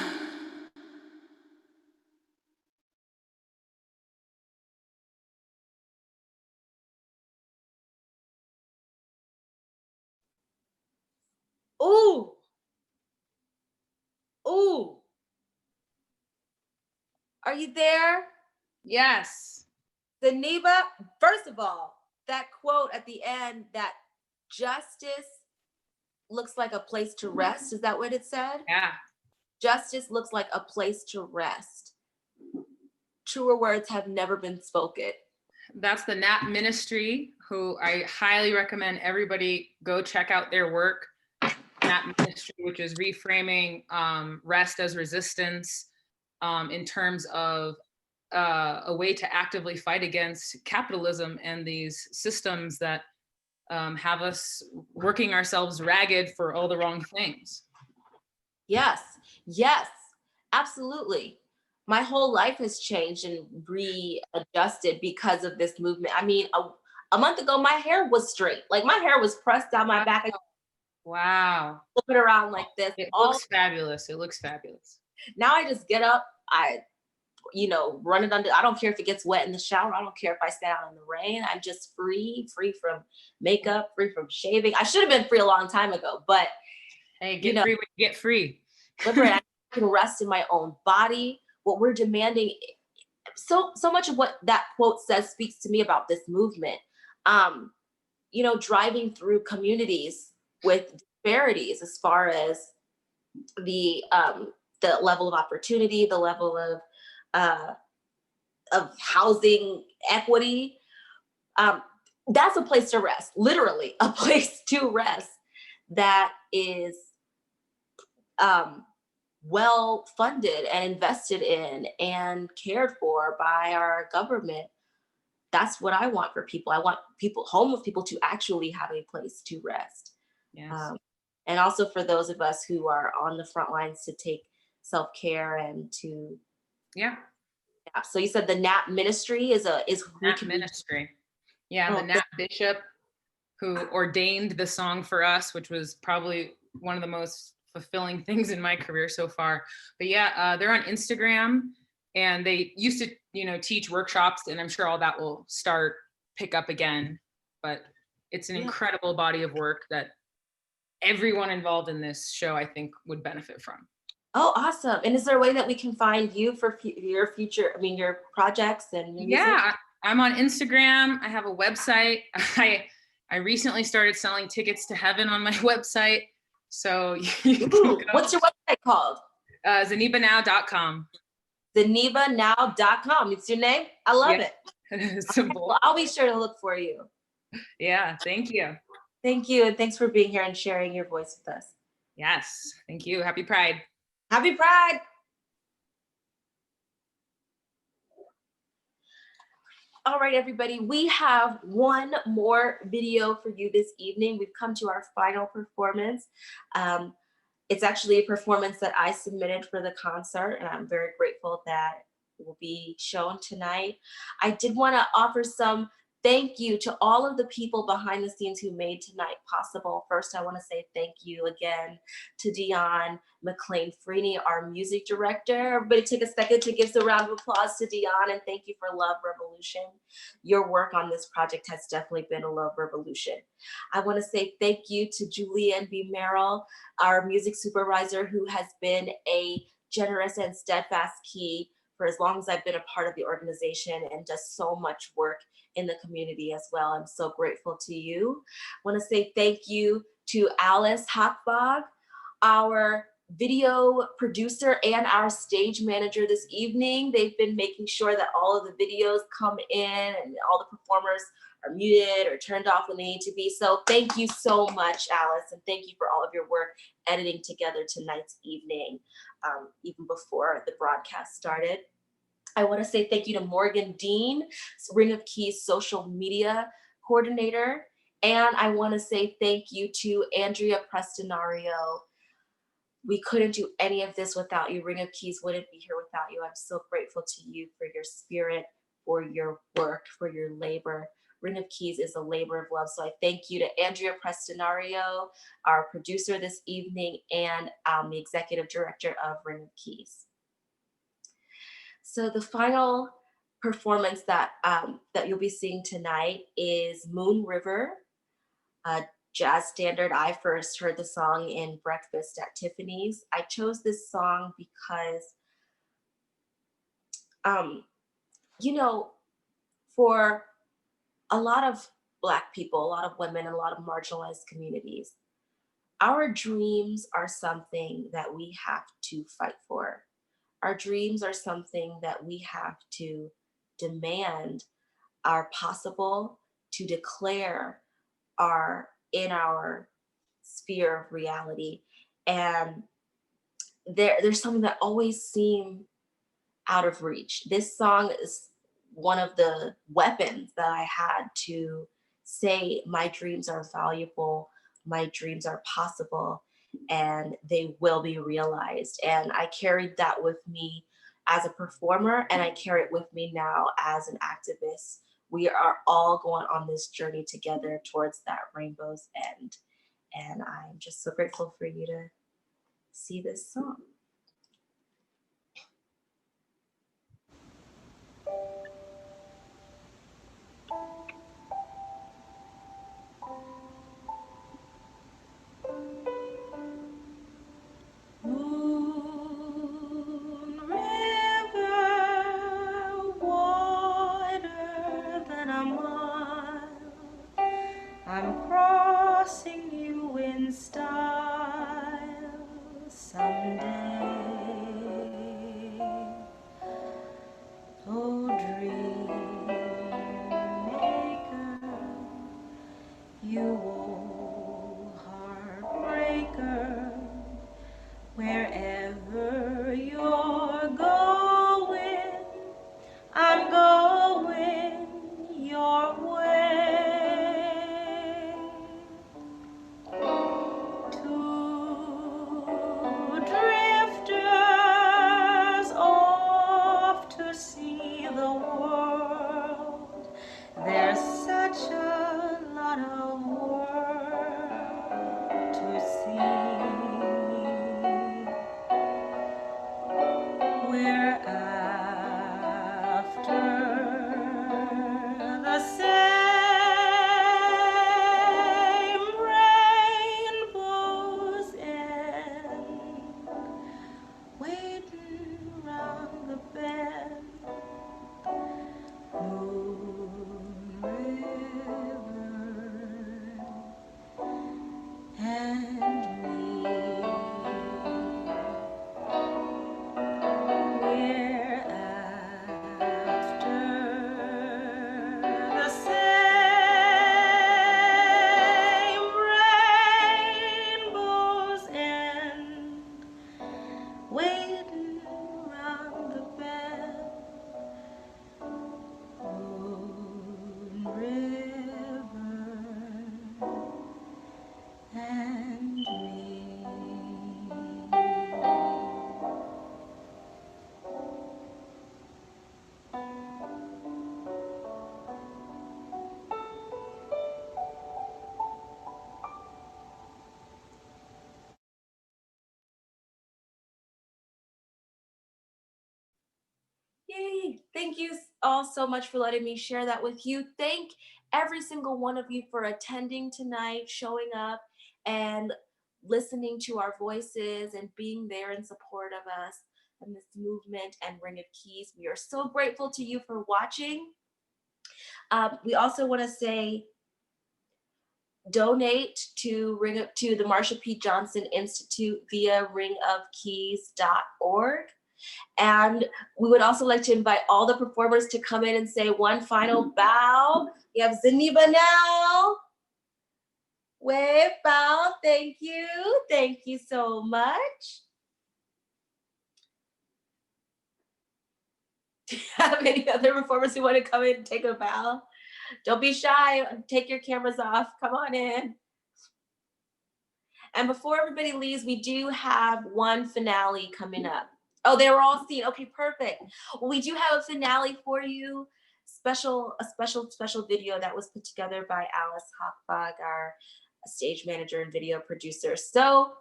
Ooh. Ooh. Are you there? Yes. Zaniba, first of all, that quote at the end, that justice looks like a place to rest. Is that what it said? Yeah. Justice looks like a place to rest. Truer words have never been spoken. That's the NAP Ministry, who I highly recommend everybody go check out their work. NAP Ministry, which is reframing rest as resistance in terms of a way to actively fight against capitalism and these systems that have us working ourselves ragged for all the wrong things. Yes, yes, absolutely. My whole life has changed and readjusted because of this movement. I mean, a month ago, my hair was straight. Like my hair was pressed down my back. Wow. Flip it around like this. It looks fabulous. It looks fabulous. Now I just get up, I run it under. I don't care if it gets wet in the shower. I don't care if I stand out in the rain. I'm just free from makeup, free from shaving. I should have been free a long time ago, but hey, get free when you get free. I can rest in my own body. What we're demanding, so much of what that quote says speaks to me about this movement. Driving through communities with disparities as far as the level of opportunity, the level of housing equity. That's a place to rest, literally a place to rest that is well funded and invested in and cared for by our government. That's what I want for people. I want homeless people to actually have a place to rest. Yes. And also for those of us who are on the front lines to take self-care and to yeah. So you said the NAP Ministry is NAP Ministry. Yeah, the NAP bishop who ordained the song for us, which was probably one of the most fulfilling things in my career so far. But yeah, they're on Instagram, and they used to, teach workshops, and I'm sure all that will pick up again. But it's an incredible body of work that everyone involved in this show, I think, would benefit from. Oh, awesome. And is there a way that we can find you for your future, your projects and your music? Yeah, I'm on Instagram. I have a website. I recently started selling tickets to heaven on my website. So what's your website called? ZanibaNow.com. ZanibaNow.com. It's your name? I love it. Simple. I'll be sure to look for you. Yeah, thank you. Thank you. And thanks for being here and sharing your voice with us. Yes, thank you. Happy Pride. Happy Pride. All right, everybody, we have one more video for you this evening. We've come to our final performance. It's actually a performance that I submitted for the concert, and I'm very grateful that it will be shown tonight. I did want to offer some thank you to all of the people behind the scenes who made tonight possible. First, I want to say thank you again to Dionne McClain-Freeney, our music director. Everybody take a second to give a round of applause to Dionne, and thank you for Love Revolution. Your work on this project has definitely been a love revolution. I want to say thank you to Julianne B. Merrill, our music supervisor, who has been a generous and steadfast key for as long as I've been a part of the organization and does so much work in the community as well. I'm so grateful to you. I want to say thank you to Alice Hakvaag, our video producer and our stage manager this evening. They've been making sure that all of the videos come in and all the performers are muted or turned off when they need to be. So thank you so much, Alice, and thank you for all of your work editing together tonight's evening, even before the broadcast started. I want to say thank you to Morgan Dean, Ring of Keys social media coordinator. And I want to say thank you to Andrea Prestinario. We couldn't do any of this without you. Ring of Keys wouldn't be here without you. I'm so grateful to you for your spirit, for your work, for your labor. Ring of Keys is a labor of love. So I thank you to Andrea Prestinario, our producer this evening, and the executive director of Ring of Keys. So the final performance that you'll be seeing tonight is Moon River, a jazz standard. I first heard the song in Breakfast at Tiffany's. I chose this song because, you know, for a lot of Black people, a lot of women, a lot of marginalized communities, our dreams are something that we have to fight for. Our dreams are something that we have to demand are possible, to declare are in our sphere of reality. And there's something that always seems out of reach. This song is one of the weapons that I had to say my dreams are valuable, my dreams are possible, and they will be realized. And I carried that with me as a performer, and I carry it with me now as an activist. We are all going on this journey together towards that rainbow's end. And I'm just so grateful for you to see this song. Moon river, wider than a mile, I'm crossing you in style someday. Oh, dream maker, you old heartbreaker, wherever you're going, I'm going your way. Two drifters off to see the world. There's such a lot of world to see. We're after the same rainbow's end, waiting round the bend. Moon River and me. We're Yay. Thank you all so much for letting me share that with you. Thank every single one of you for attending tonight, showing up and listening to our voices and being there in support of us and this movement and Ring of Keys. We are so grateful to you for watching. We also want to say donate to the Marsha P. Johnson Institute via ringofkeys.org. And we would also like to invite all the performers to come in and say one final bow. We have Zaniba now. Wave, bow, thank you. Thank you so much. Do you have any other performers who want to come in and take a bow? Don't be shy, take your cameras off, come on in. And before everybody leaves, we do have one finale coming up. Oh, they were all seen, okay, perfect. Well, we do have a finale for you, a special video that was put together by Alice Hakvaag, our stage manager and video producer. So,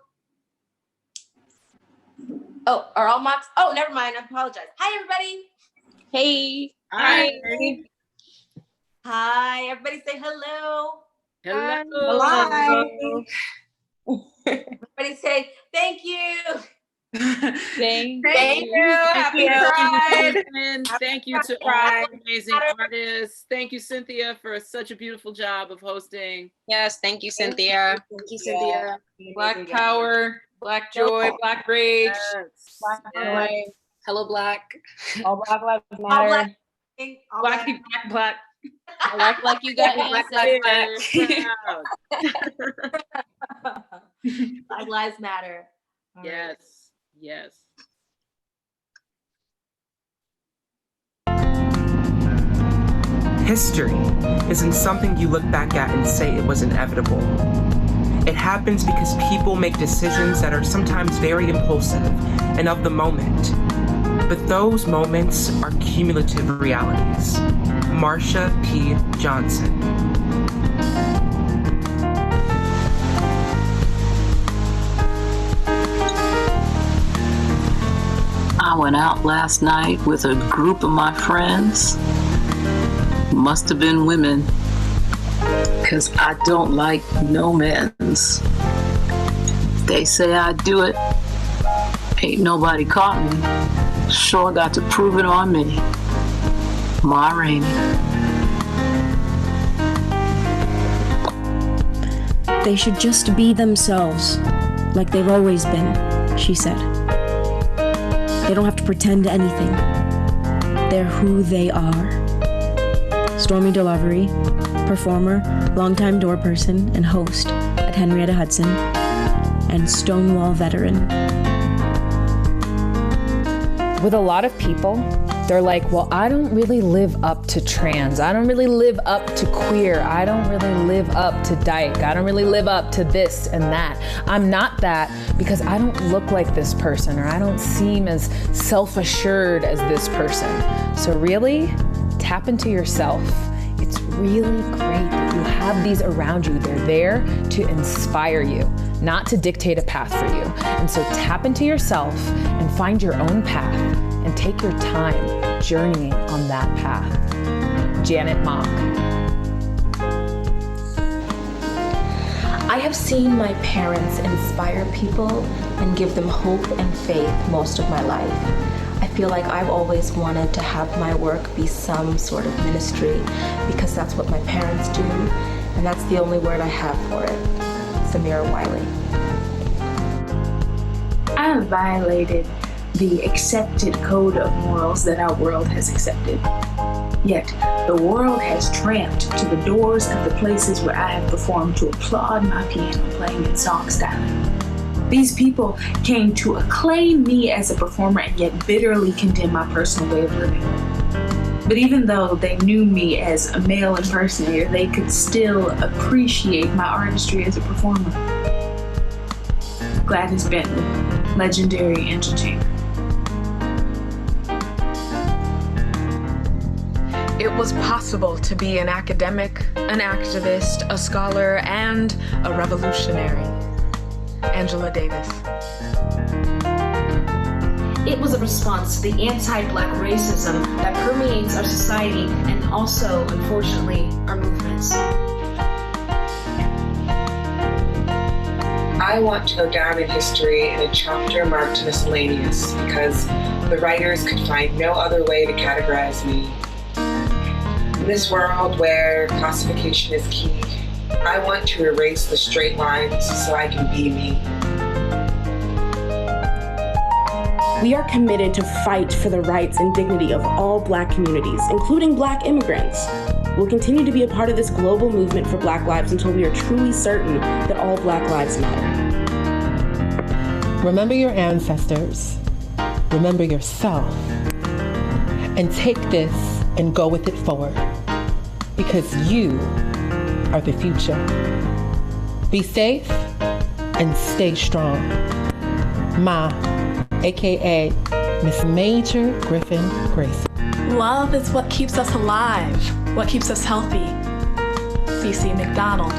oh, are all mocks? Oh, never mind, I apologize. Hi, everybody. Hey. Hi. Hi, everybody say hello. Hello. Hi. Everybody say thank you. Thank you. Happy Pride. Thank you to all amazing artists. Thank you, Cynthia, for such a beautiful job of hosting. Yes, thank you, Cynthia. Thank you, Cynthia. Black power, black joy, black rage. Black joy. Hello, Black. All Black Lives All Matter. black. Black. Like you got Black Lives Matter. All right. Yes. History isn't something you look back at and say it was inevitable. It happens because people make decisions that are sometimes very impulsive and of the moment. But those moments are cumulative realities. Marsha P. Johnson. I went out last night with a group of my friends. Must have been women, because I don't like no men's. They say I do it. Ain't nobody caught me. Sure got to prove it on me. Ma Rainey. They should just be themselves, like they've always been, she said. They don't have to pretend anything. They're who they are. Stormy DeLovery, performer, longtime door person, and host at Henrietta Hudson, and Stonewall veteran. With a lot of people, they're like, well, I don't really live up to trans. I don't really live up to queer. I don't really live up to dyke. I don't really live up to this and that. I'm not that because I don't look like this person, or I don't seem as self-assured as this person. So really, tap into yourself. It's really great that you have these around you. They're there to inspire you, not to dictate a path for you. And so tap into yourself and find your own path and take your time journeying on that path. Janet Mock. I have seen my parents inspire people and give them hope and faith most of my life. I feel like I've always wanted to have my work be some sort of ministry because that's what my parents do, and that's the only word I have for it. Samira Wiley. I have violated the accepted code of morals that our world has accepted. Yet, the world has tramped to the doors of the places where I have performed to applaud my piano playing and song styling. These people came to acclaim me as a performer and yet bitterly condemn my personal way of living. But even though they knew me as a male impersonator, they could still appreciate my artistry as a performer. Gladys Bentley, legendary entertainer. It was possible to be an academic, an activist, a scholar, and a revolutionary. Angela Davis. It was a response to the anti-Black racism that permeates our society and also, unfortunately, our movements. I want to go down in history in a chapter marked miscellaneous because the writers could find no other way to categorize me. In this world where classification is key, I want to erase the straight lines so I can be me. We are committed to fight for the rights and dignity of all Black communities, including Black immigrants. We'll continue to be a part of this global movement for Black lives until we are truly certain that all Black lives matter. Remember your ancestors, remember yourself, and take this and go with it forward, because you are the future. Be safe and stay strong. Ma, aka Miss Major Griffin Grace. Love is what keeps us alive, what keeps us healthy. CC McDonald.